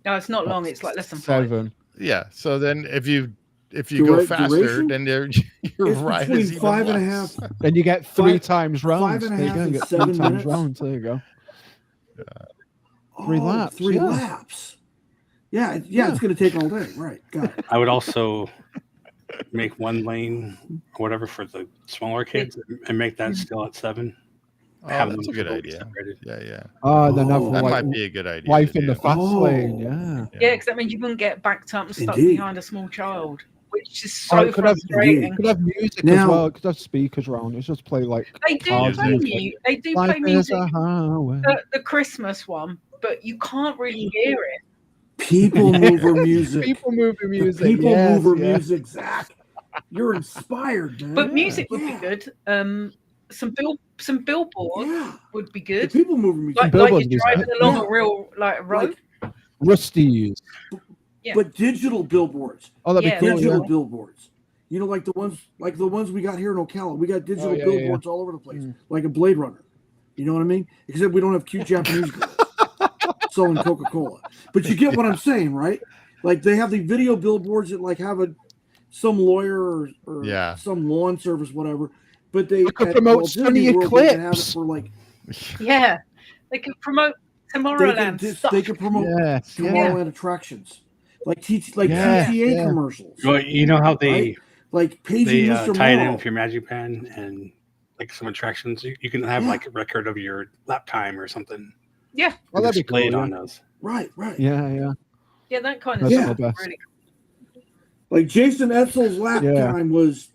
No, it's not long. It's like less than 5. 7. Yeah. So then if you Dura- go faster, duration? then your It's ride between is even 5.5. less. Then you get 3 Five- times rounds. 5.5 There you go. You and get 3 7 times minutes. rounds. There you go. Oh, 3 laps, 3 yeah. laps. Yeah, it's going to take all day. Right. Got it. I would also make one lane or whatever for the smaller kids and make that still at 7. Oh, Have that's a them good totally idea. separated. Yeah. Oh, then have Oh, That like might be a good idea. wife to in the do. fast Oh. lane. Yeah. Yeah, because that means you wouldn't get backed up and stuck Indeed. behind a small child, which is Oh, so it could have- frustrating. Could have music as Now- well. Could have speakers around. It's just play like. They do cars play music. They do Life play is music, a highway. the Christmas one, but you can't really hear it. People mover music. People moving music. People yes, mover yeah. music, Zach. You're inspired, man. But music would be Yeah. good. Some billboards Yeah. would be The good. people mover music. Like Billboards you're is driving good. along Yeah. a real road. Rusties. Yeah. But digital billboards. Oh, that'd Yeah, be cool. Digital Yeah. billboards. You know, like the ones we got here in Ocala. We got digital yeah, billboards all over the place, Mm. like a Blade Runner. You know what I mean? Except we don't have cute Japanese girls selling Coca-Cola. But you get what I'm saying, right? Like they have the video billboards that like have some lawyer or Yeah. some lawn service, whatever. But they could at promote Walt Disney Sunny World, they can have it Eclipse. for like Yeah, they could promote Tomorrowland stuff. they can promote Yes. Yeah. Tomorrowland attractions, like Yeah, TTA yeah. commercials, Well, you know how they Right? like paging Mr. tie it in Morrow. with your Magic Pen and like some attractions. You can have Yeah. like a record of your lap time or something. Yeah, Oh, that'd be cool. displayed Yeah. on those. Right. Yeah. yeah, that kind of That's stuff. the best. Really Like Jason Etzel's lap Yeah. time was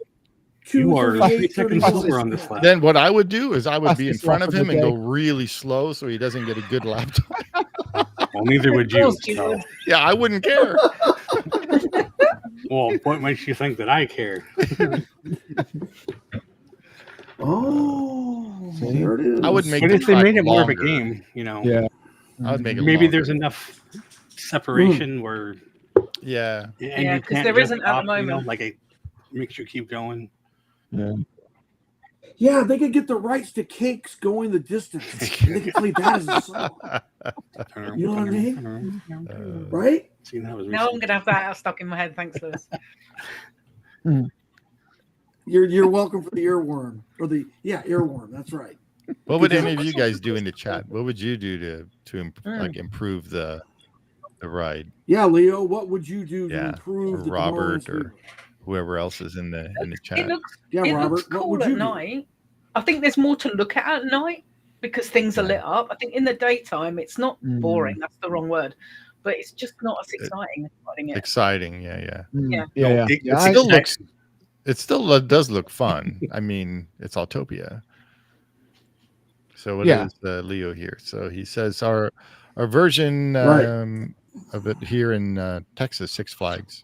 You are 3 seconds 2:38. over on this lap. Then what I would do is I would be in Fastest front lap of of him the and day. go really slow so he doesn't get a good lap time. Well, neither would you. course you So. would. Yeah, I wouldn't care. Well, what makes you think that I care? Oh, See? there it is. I would make But the if they track made it more of a longer. game, you know, Yeah. I would make it maybe longer. there's enough separation where Yeah. and Yeah, you 'cause can't there just isn't at the stop, you know, moment. like it makes you keep going. Yeah. Yeah, they could get the rights to Cakes Going the Distance. And they could play that as a song. You know what I mean? Right? Now I'm gonna have that stuck in my head. Thanks, Lewis. You're welcome for the earworm. Or the earworm, that's right. What would any of you guys do in the chat? What would you do to like improve the ride? Yeah, Leo, what would you do to Yeah, improve or the Robert Tomorrowland or whoever else is in the chat. It looks, Yeah, it Robert, looks what cool would at you do? night. I think there's more to look at night because things are lit up. I think in the daytime it's not boring. That's the wrong word, but it's just not as exciting as riding it. Exciting, yeah. It still does look fun. I mean, it's Autopia. So what is Leo here? So he says our version of it here in Texas, Six Flags,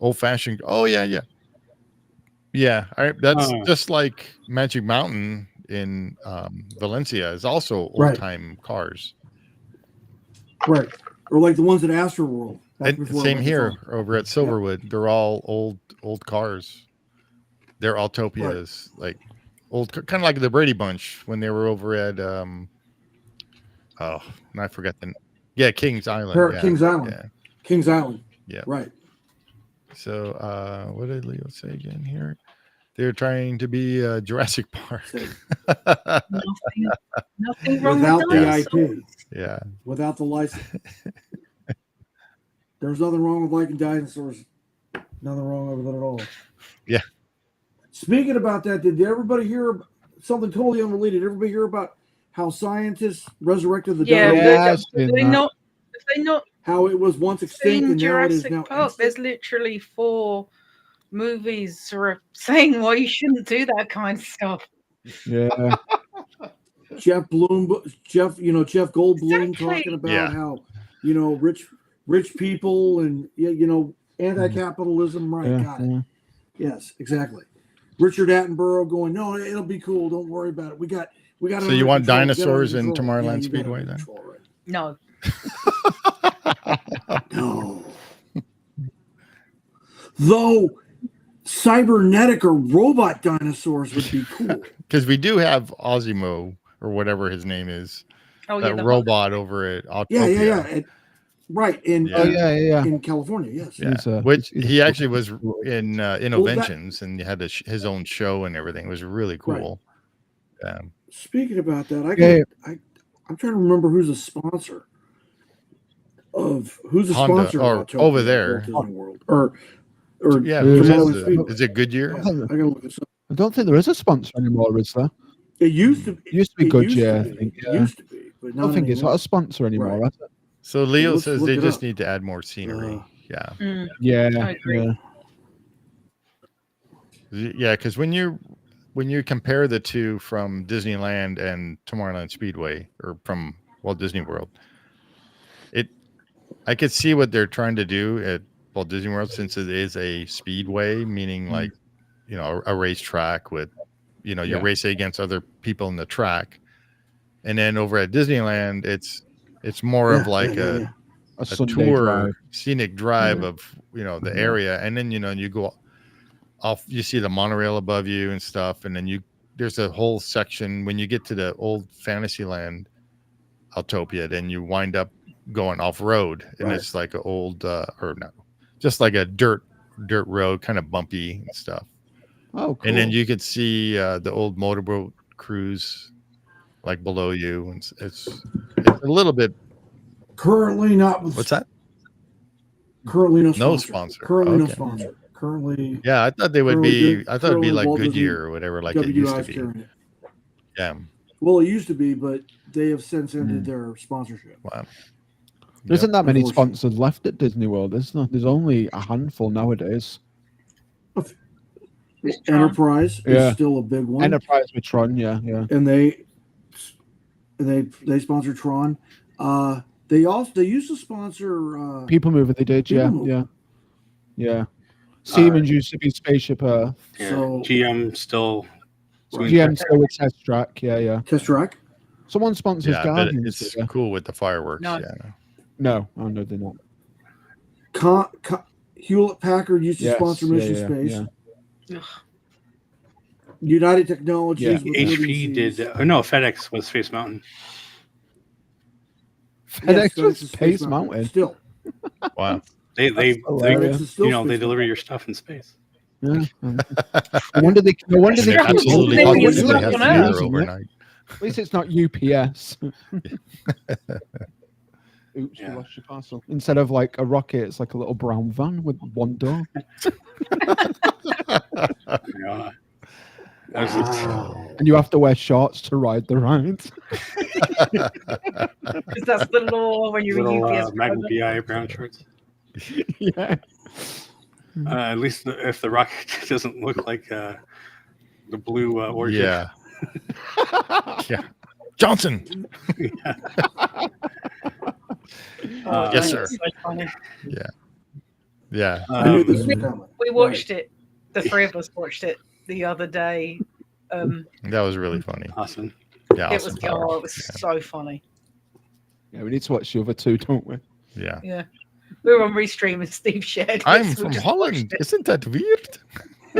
old fashioned. Oh yeah. That's just like Magic Mountain in Valencia is also old time cars. Right. Or like the ones at Astroworld. Same here over at Silverwood. They're all old cars. They're Autopias, like old, kind of like the Brady Bunch when they were over at I forgot Kings Island. Kings Island. Yeah. Kings Island. Yeah. Right. So what did Leo say again here? They're trying to be Jurassic Park. Nothing wrong without with the IP. Yeah. Without the license. There's nothing wrong with liking dinosaurs. Nothing wrong with it at all. Yeah. Speaking about that, did everybody hear something totally unrelated? Did everybody hear about how scientists resurrected the dinosaurs? They not how it was once extinct and now it is Jurassic now Park. extinct? There's literally 4 movies saying why you shouldn't do that kind of stuff. Yeah. Jeff Goldblum talking about how rich people and anti-capitalism. Right, got it. Yes, exactly. Richard Attenborough going, no, it'll be cool. Don't worry about it. We got. So you want dinosaurs in Tomorrowland Speedway then? No. No. Though cybernetic or robot dinosaurs would be cool. Because we do have Osimo or whatever his name is. Oh, that robot over at Autopia. Right. In California, yes. Yeah. Which he actually was in Innovations and he had his own show and everything. It was really cool. Right. Speaking about that, I'm trying to remember who's a sponsor of Honda, or over there. World. Or is it Goodyear? I gotta look this up. I don't think there is a sponsor anymore, is there? It used to be Goodyear, I think. It used to be, but I don't think it's not a sponsor anymore, right. Is it? So Leo says they just need to add more scenery. Yeah. Because when you compare the two from Disneyland and Tomorrowland Speedway, or from Walt Disney World, I could see what they're trying to do at Walt Disney World, since it is a speedway, meaning like a racetrack with you're racing against other people in the track, and then over at Disneyland it's more of like a tour scenic drive of the area, and then you go off, you see the monorail above you and stuff, and then there's a whole section when you get to the old Fantasyland Autopia, then you wind up going off road, and it's like an old just like a dirt road, kind of bumpy and stuff. Oh, cool. And then you could see the old motorboat cruise like below you, and it's a little bit. Currently not. What's that? Currently no sponsor. No sponsor. Currently no sponsor. Currently. Yeah, I thought they would be. I thought it'd be like Goodyear or whatever, like it used to be. Yeah. Well, it used to be, but they have since ended their sponsorship. Wow. There isn't that many sponsors left at Disney World, is there? There's only a handful nowadays. Enterprise is still a big one. Enterprise with Tron, yeah. And they sponsor Tron. They used to sponsor People Mover. They did, yeah. Siemens used to be Spaceship Earth. Yeah. So GM still with Test Track, yeah. Test Track. Someone sponsors Guardians. It's cool with the fireworks. No, they're not. Hewlett Packard used to sponsor Mission Space. Yeah. United Technologies. Yeah. was Living HP Seas. did. No, FedEx was Space Mountain. FedEx was is Space Mountain. Still. Wow. They hilarious. FedEx is still they Space deliver Mountain. your stuff in space. Yeah. No wonder they. No wonder And they they're keep absolutely They opening positive it. they stuck have on to be Earth. there overnight. At least it's not UPS. Oops, Yeah. you lost your parcel. Instead of like a rocket, it's like a little brown van with one door. Yeah. And you have to wear shorts to ride the ride. Because that's the law when you're a Little UPS Magnum driver. PI brown shorts. Yeah. At least if the rocket doesn't look like the blue orchid. Yeah. Yeah. Johnson. Yes, sir. It's so funny. Yeah. I knew this was coming. We watched it. The three of us watched it the other day. That was really funny. Awesome. Yeah. It Awesome was power. it was so funny. Yeah, we need to watch the other two, don't we? Yeah. Yeah. We were on Restream and Steve shared it, I'm so we from just Holland. watched it. Isn't that weird?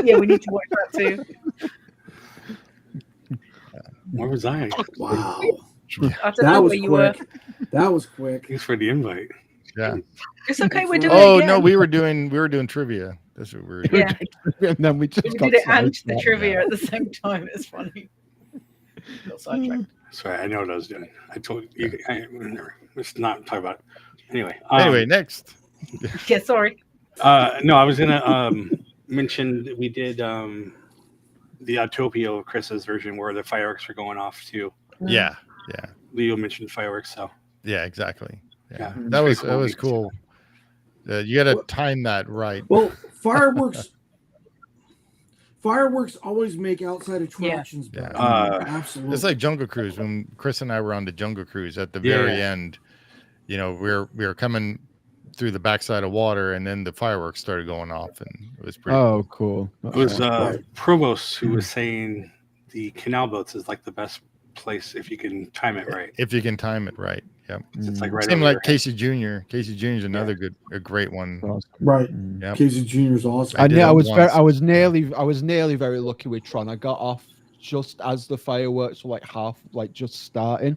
Yeah, we need to watch that too. Where was I? Wow. I don't That know was where you were. quick. That was quick. Thanks for the invite. Yeah. It's okay, we're doing Oh it again. no, we were doing trivia. That's what we were doing. Yeah, And then we just we got did it and sidetracked. the trivia at the same time. It's funny. Got sidetracked. Sorry, I know what I was doing. I told you. Let's not talk about it. Anyway. Anyway, next. Yeah, sorry. No, I was gonna mention that we did the Autopia of Chris's version where the fireworks were going off too. Yeah. Yeah. Leo mentioned fireworks, so Yeah, exactly. Yeah. Yeah, That it's was pretty cool. You got to time that right. Well, fireworks always make outside attractions Yeah. better. Absolutely. It's like Jungle Cruise when Chris and I were on the Jungle Cruise at the very end. You know, we were coming through the backside of water, and then the fireworks started going off, and it was pretty. Oh, cool. it was Provost who was saying the canal boats is like the best place if you can time it right. If you can time it right. Yep. It's like right Same over like your head. Casey Jr. Casey Jr. is another a great one. Right. Yep. Casey Jr. is awesome. I did I it was once. I was nearly very lucky with Tron. I got off just as the fireworks were just starting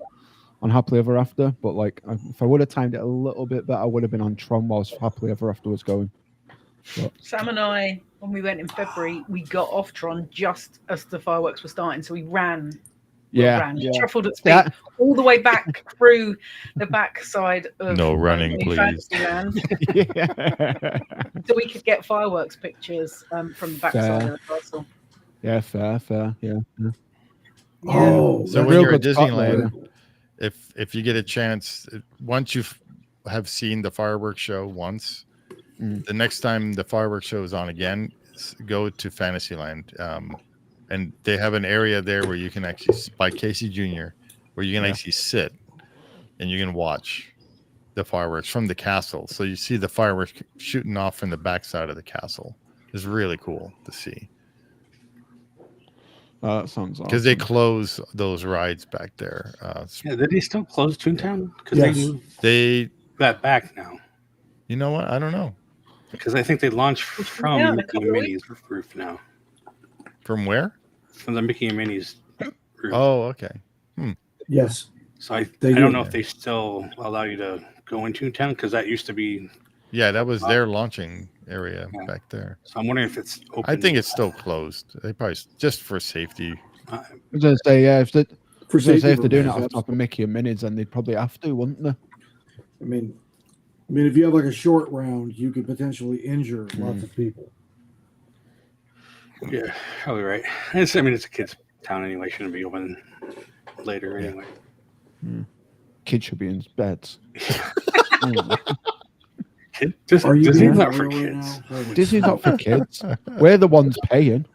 on Happily Ever After. But like, if I would have timed it a little bit better, I would have been on Tron whilst Happily Ever After was going. But, Sam and I, when we went in February, we got off Tron just as the fireworks were starting, so we ran. Shuffled at speed all the way back through the backside of No running, please. Fantasyland, yeah. so we could get fireworks pictures from the backside of the castle. Yeah, fair. Yeah. Oh, So Real when you're at good spot there, Disneyland, if you get a chance, once you have seen the fireworks show once, the next time the fireworks show is on again, go to Fantasyland. And they have an area there where you can actually, by Casey Jr., where you can actually sit and you can watch the fireworks from the castle. So you see the fireworks shooting off from the backside of the castle. It's really cool to see. that sounds awesome. Because they close those rides back there. Did he still close Toontown? Because Yes. they moved They, that back now. you know what? I don't know. Because I think they launched from Yeah, Mickey and Minnie's roof now. From where? From the Mickey and Minnie's roof. Oh, okay. yes. So I They don't do. know if they still allow you to go in Toontown because that used to be. Yeah, that was their launching area back there. So I'm wondering if it's open. I think it's still closed. They probably just for safety. I was gonna say, yeah, if they're doing it off purposes, top of Mickey and Minnie's, then they'd probably have to, wouldn't they? I mean, if you have like a short round, you could potentially injure lots of people. Yeah, probably right. It's a kid's town anyway. Shouldn't be open later anyway. Kids should be in beds. Are you Disney's being not for real right kids. now? Disney's not for kids. We're the ones paying.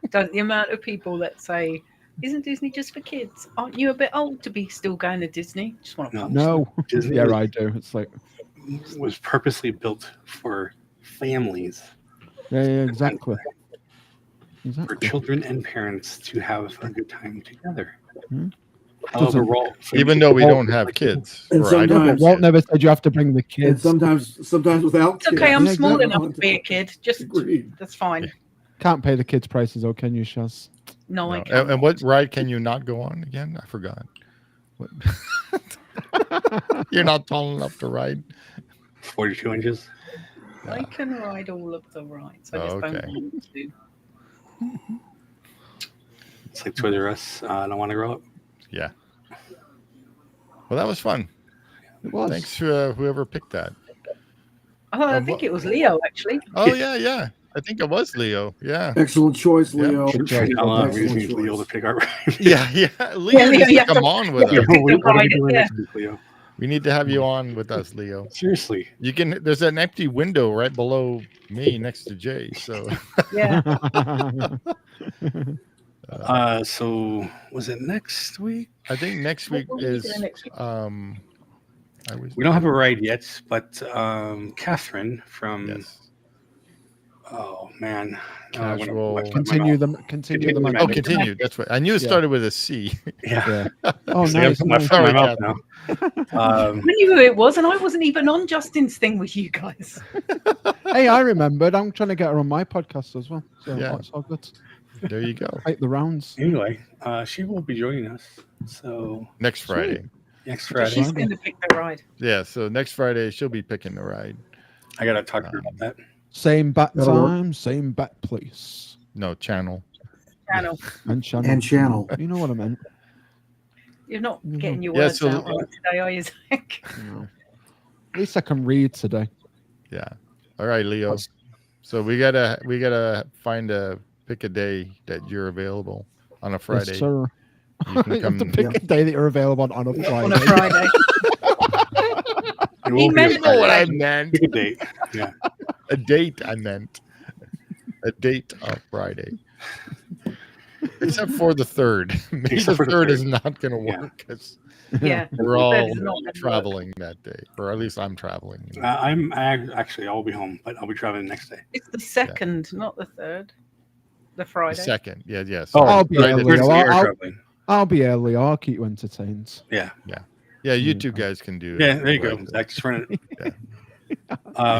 Don't the amount of people that say, "Isn't Disney just for kids? Aren't you a bit old to be still going to Disney?" Just want to punch them. No. Disney Yeah, was- I do. It's like, was purposely built for families, yeah, exactly. for children and parents to have a good time together. Hmm. However, Walt, Even though we don't have kids. And or I don't sometimes- have Walt kids. never said you have to bring the And kids. sometimes without. It's okay. I'm Yeah, small exactly. enough to be a kid. Just Agreed. that's fine. Can't pay the kids' prices, though, can you, Shazz? No, I No. can't. And what ride can you not go on again? I forgot. What? You're not tall enough to ride. 42 inches. I can ride all of the rides. I just Okay. don't want to. It's like Toys R Us. I don't want to grow up. Yeah. Well, that was fun. It was. Thanks to whoever picked that. I think it was Leo, actually. Oh, yeah. I think it was Leo. Yeah. Excellent choice, Yeah. Leo. Good job. We just need Leo to pick our ride. Yeah. Leo needs to come on with us. What are we Ride it, doing yeah. next week, Leo? We need to have you on with us, Leo. Seriously. You can. There's an empty window right below me next to Jay. So Yeah. So was it next week? I think next week What will we is. do next week? We don't have a ride yet, but Catherine from Yes. oh man, Casual. Continue the man. Oh, continue. That's right. I knew it started with a C. Yeah. Oh, See, I'm nice. putting my nice. foot in my Sorry, mouth now. I knew who it was, and I wasn't even on Justin's thing with you guys. Hey, I remembered. I'm trying to get her on my podcast as well. So Yeah. that's all good. There you go. Take the rounds. Anyway, she will be joining us. So Next Friday. next She's Friday, going to pick the ride. Yeah. So next Friday she'll be picking the ride. I gotta talk to her about that. Same bat That'll work. time, same bat place. No channel. Channel. And channel. And channel. You know what I meant. You're not getting your Yeah, words so- out right today, are you, Zach? No. At least I can read today. Yeah. All right, Leo. So we gotta pick a day that you're available on a Friday. Yes, sir. You can You have to come. pick a day that you're available on a Friday. On a Friday. It He will be meant a it know what I Friday. meant. Pick a date. Yeah. A date. I meant a date of Friday. Except for the 3rd. Maybe Except the for the 3rd 3rd. is not going to Yeah. work because Yeah. we're The all third is not gonna work. traveling that day, or at least I'm traveling. Actually I'll be home, but I'll be traveling the next day. It's the 2nd, not the 3rd. The The Friday. 2nd. Yeah. I'll be Friday the early. Where's third. the air I'll- traveling? I'll be early. I'll keep you entertained. Yeah. Yeah, you two guys can do it. Yeah, there you go. Right. Zach, just run it.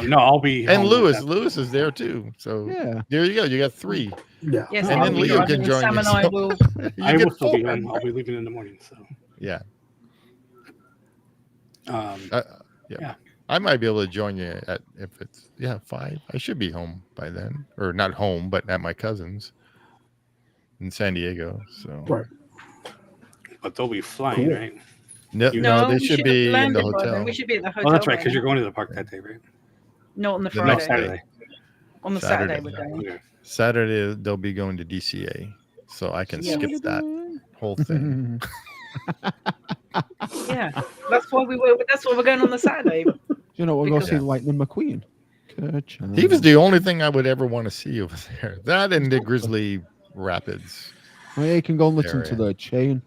No, I'll be And home Lewis with is there too. So Yeah. there you go. You got 3. Yeah. Yes, And I'll then be Leo driving can and join Sam you. and I will. You I will get still be 4. home. I'll be leaving in the morning. So Yeah. yeah. Yeah. I might be able to join you if it's 5. I should be home by then, or not home, but at my cousin's in San Diego. So Right. But they'll be flying, Cool. right? no, No, they we should have be in the landed by then. hotel. We should be at the hotel. Oh, that's right, by because you're then. going to the park that day, right? Not on the The Friday. next day. Saturday. On the Saturday. Saturday, we're going. Okay. Saturday they'll be going to DCA, so I can Yeah. skip that whole thing. Yeah, that's why we're going on the Saturday. You know, we'll go Because- see Lightning McQueen. Good He was the only thing I would ever want to see over there. That and the Grizzly Rapids. Well, yeah, you can go and listen to Area. the chain.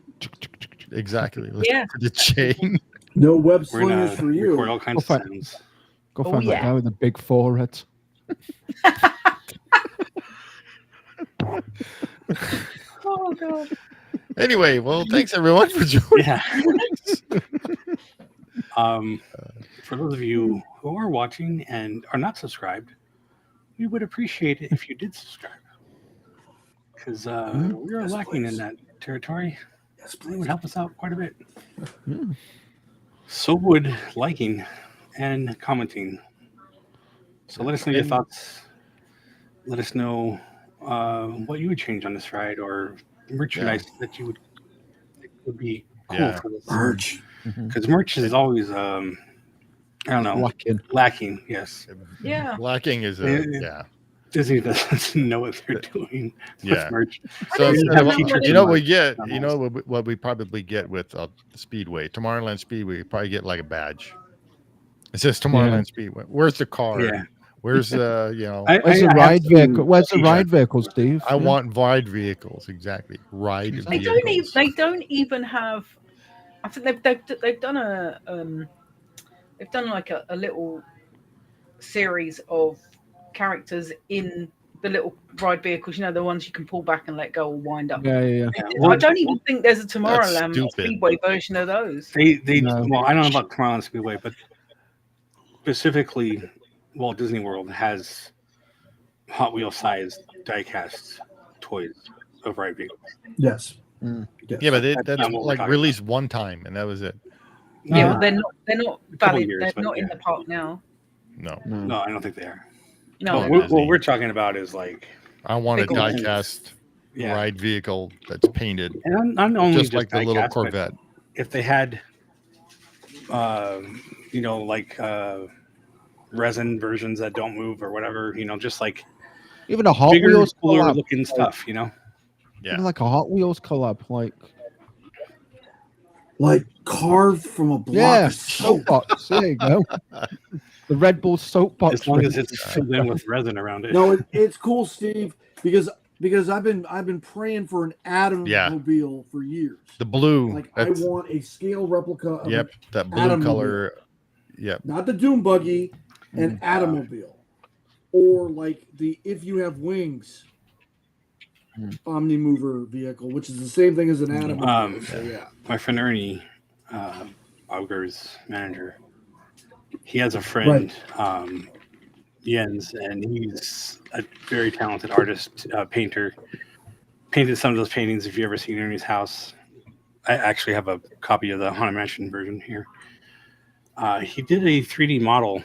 Exactly. Yeah. The chain. No web We're going slingers for to record you. all kinds Oh, of fuck. sounds. Go Oh, find that yeah. guy with the big forehead. Oh god. Anyway, well, thanks everyone for joining. Yeah. For those of you who are watching and are not subscribed, we would appreciate it if you did subscribe. Because we are Yes, lacking please. in that territory. Yes, It please. would help us out quite a bit. Yeah. So would liking and commenting. So let us know your thoughts. Let us know what you would change on this ride or merchandise that you would be cool Yeah. for this. Merch. Because merch is always I don't know, lacking. Yes, Yeah. Lacking is Yeah. Disney doesn't know what they're doing with Yeah. merch. So I don't know what you know what we it get. is. You know what we probably get with Speedway, Tomorrowland Speedway. You probably get like a badge. It says Tomorrowland Speedway. Where's the car? Yeah. Where's Where's the I ride have vehicle? to Where's the teach ride them. vehicle, Steve? I want ride vehicles. Exactly. Ride They vehicles. They don't even have. I think they've done they've done like a little series of characters in the little ride vehicles. You know, the ones you can pull back and let go or wind up. Yeah. I don't even think there's a Tomorrowland stupid. Speedway version of those. They No. well, I don't know about Tomorrowland Speedway, but specifically Walt Disney World has Hot Wheel sized die-cast toys of ride vehicles. Yes. Yeah, but that's not what we're like talking released one time, and that was it. Yeah, Uh, but they're not couple valid. years, They're but not in yeah. the park now. No, No, I don't think they are. No. But Disney. what we're talking about is like, I want a Big ones. die-cast yeah, ride vehicle that's painted and not only just like the little die-cast, but Corvette. if they had, resin versions that don't move or whatever, just like Even a Hot bigger, Wheels cooler collab. looking stuff, Yeah, Even like a Hot Wheels collab, Like carved from a block yeah, of soap. soapbox. There you go. The Red Bull soapbox. as long as it's filled in with resin around it. No, it's cool, Steve, because I've been praying for an Atom Yeah. mobile for years. the blue. Like I want a scale replica of Yep, that blue Atom color. Yep. not the Doom Buggy, an Atomobile. Or like the If You Have Wings Omnimover vehicle, which is the same thing as an Atomobile. So yeah. My friend Ernie, Auger's manager, he has a friend, Jens, and he's a very talented artist, painter. Painted some of those paintings. If you ever seen Ernie's house, I actually have a copy of the Haunted Mansion version here. He did a 3D model,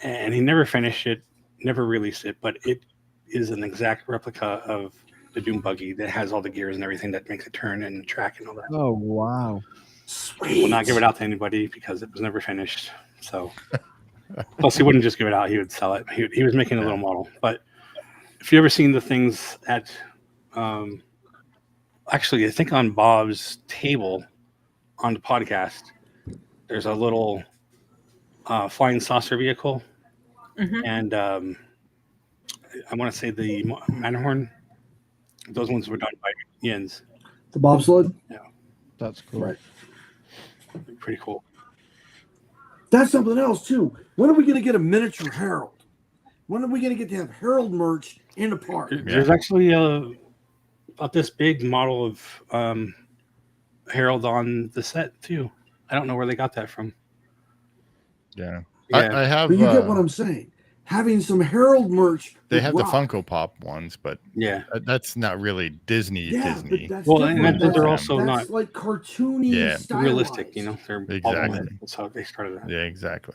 and he never finished it, never released it, but it is an exact replica of the Doom Buggy that has all the gears and everything that makes it turn and track and all that. Oh wow! He will not give it out to anybody because it was never finished. So, plus he wouldn't just give it out; he would sell it. He was making a little model. But if you ever seen the things at, actually, I think on Bob's table on the podcast, there's a little flying saucer vehicle, and I want to say the Matterhorn. Those ones were done by Jens. The bobsled? Yeah, That's cool. Right. pretty cool. That's something else too. When are we going to get a miniature Harold? When are we going to get to have Harold merch in the park? There's actually about this big model of Harold on the set too. I don't know where they got that from. Yeah. Yeah. I have. But you get what I'm saying. Having some Harold merch. They would have rock. the Funko Pop ones, but Yeah. that's not really Disney. Yeah, Disney. but that's Well, different. and those are That's- also that's not like cartoony, Yeah. stylized. realistic, They're Exactly. That's how they started that. Yeah, exactly.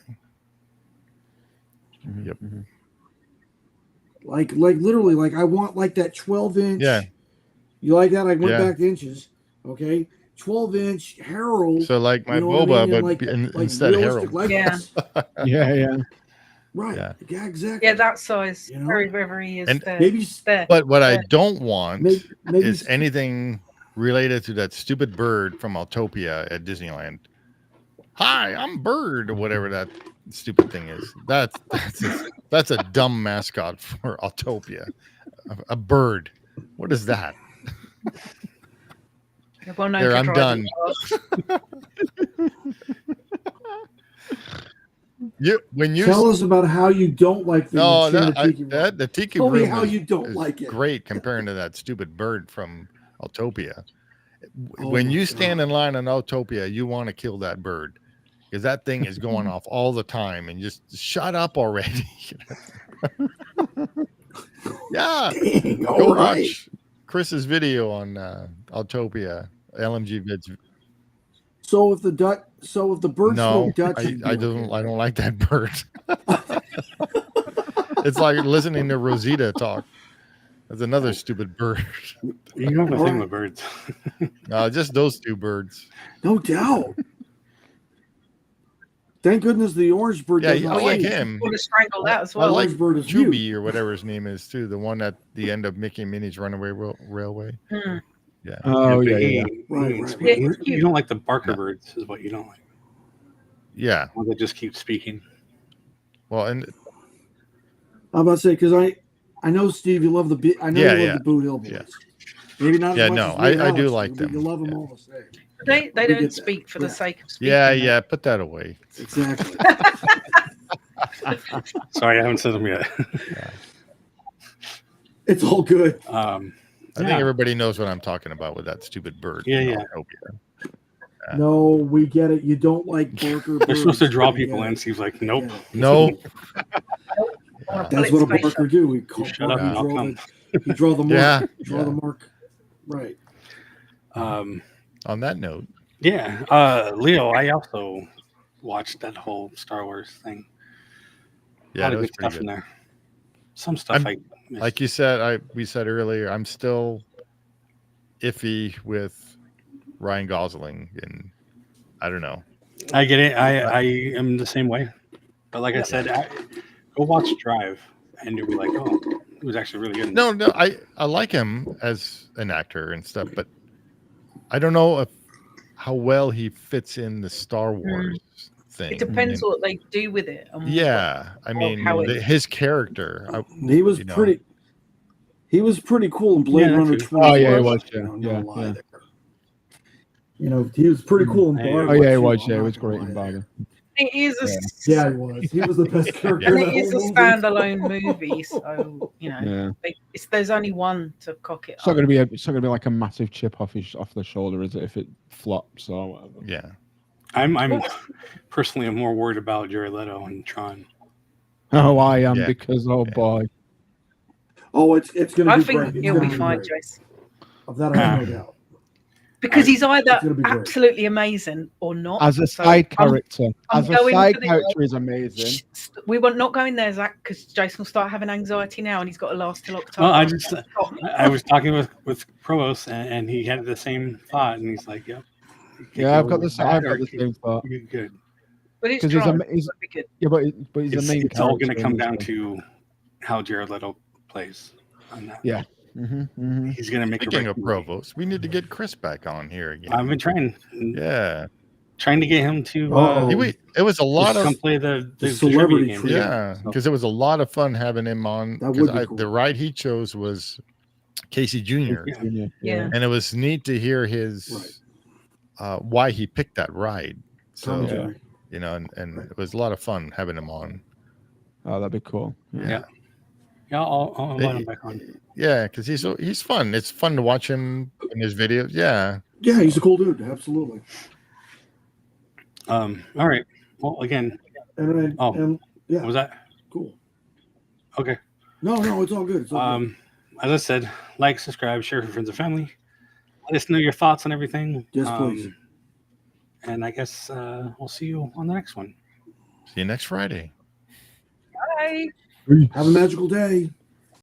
Mhm, Yep. mhm. Like literally, like I want like that 12-inch. Yeah. You like that? I went Yeah. back to inches. Okay, 12-inch Harold. So like my you know what I boba, mean? And, but like instead realistic Harold. likeness. Yeah. Right. Yeah. Yeah. Exactly. Yeah, that size. You know? Wherever he is And there. Maybe. there. But what I Yeah. don't want Maybe. is anything related to that stupid bird from Autopia at Disneyland. Hi, I'm Bird, or whatever that stupid thing is. That's a dumb mascot for Autopia. A bird. What is that? Well, no, There, I'm Kid done. When you Tell us about how you don't like the no, Enchanted Tiki Room. the Tiki Tell me Room how is- you don't is like it. great comparing to that stupid bird from Autopia. Oh When my you stand God. in line on Autopia, you want to kill that bird because that thing is going off all the time and just shut up already. Yeah, Dang, go all right. watch Chris's video on Autopia, LMG vids. So if the bird No, spoke Dutch, you'd be I okay. don't like that bird. It's like listening to Rosita talk. That's another stupid bird. You know the thing with birds. No, just those two birds. No doubt. Thank goodness the orange bird Yeah, does I not like eat. him. Want to strangle that as I well. like Orange bird is huge. Juby or whatever his name is too. The one at the end of Mickey and Minnie's Runaway Railway. Mm. Yeah. Oh but yeah. he Right, ain't right, speaking. right. You don't like the Barker No. birds, is what you don't like. Yeah. Well, they just keep speaking. Well, and I'm about to say because I know Steve, you love the I know Yeah, you love yeah. the Boot Hill Boys. Yeah. Maybe not. Yeah, as much no, as me and I do Alex like but them. You love them Yeah. all the same. They We don't get that. speak for the Yeah. sake of speaking. yeah, put that away. Exactly. Sorry, I haven't said them yet. It's all good. I think everybody knows what I'm talking about with that stupid bird. Yeah, in yeah. Autopia. No, we get it. You don't like Barker. They're supposed to birds. draw We people get in. it. Steve's like, nope. Yeah. No. I wanna That's pull what a its face Barker do. We call Shut up Barker and I'll draw come. You draw the mark. Yeah, You draw the mark. Right. On that note, Leo, I also watched that whole Star Wars thing. A yeah, lot that of was good pretty stuff in good. there. Some stuff I missed. Like you said, we said earlier, I'm still iffy with Ryan Gosling, and I don't know. I get it. I am the same way. But like I said, go watch Drive, and you'll be like, oh, it was actually really good. No, I like him as an actor and stuff, but I don't know how well he fits in the Star Wars thing. It depends what they do with it. Yeah, I mean, his character. He was pretty. He was pretty cool in Blade Runner 20. Oh yeah, he was. He was pretty cool in Bargain. Oh yeah, he was. Yeah, he was great in Bargain. It is he was. He was the best character. And it is a standalone movie, so there's only one to cock it. It's not going to be like a massive chip off the shoulder, is it? If it flops or whatever. Yeah, I'm personally more worried about Jared Leto and Tron. Oh, I am because boy. Oh, it's going to be. I think he'll be fine, Jace. Of that, I have no doubt. Because he's either absolutely amazing or not. As a side character. He's amazing. We want not going there, Zach, because Jason will start having anxiety now, and he's got to last till October. Well, I was talking with Provost, and he had the same thought, and he's like, "Yep." Yeah, I've got the same thought. You're good. But it's he's the main. It's all going to come down to how Jared Leto plays on that. Yeah. He's going to make. Speaking of Provost, we need to get Chris back on here again. I've been trying. Yeah. Trying to get him to. It was a lot of come play the celebrity game. Yeah, because it was a lot of fun having him on. Because the ride he chose was Casey Jr. Yeah. And it was neat to hear his why he picked that ride. So and it was a lot of fun having him on. Oh, that'd be cool. Yeah. I'll let him back on. Yeah, because he's fun. It's fun to watch him in his videos. Yeah. Yeah, he's a cool dude. Absolutely. All right. Well, again. What was that? Cool. Okay. No, it's all good. It's all good. As I said, like, subscribe, share with friends and family. Let us know your thoughts on everything. Yes, please. And I guess we'll see you on the next one. See you next Friday. Bye. Have a magical day.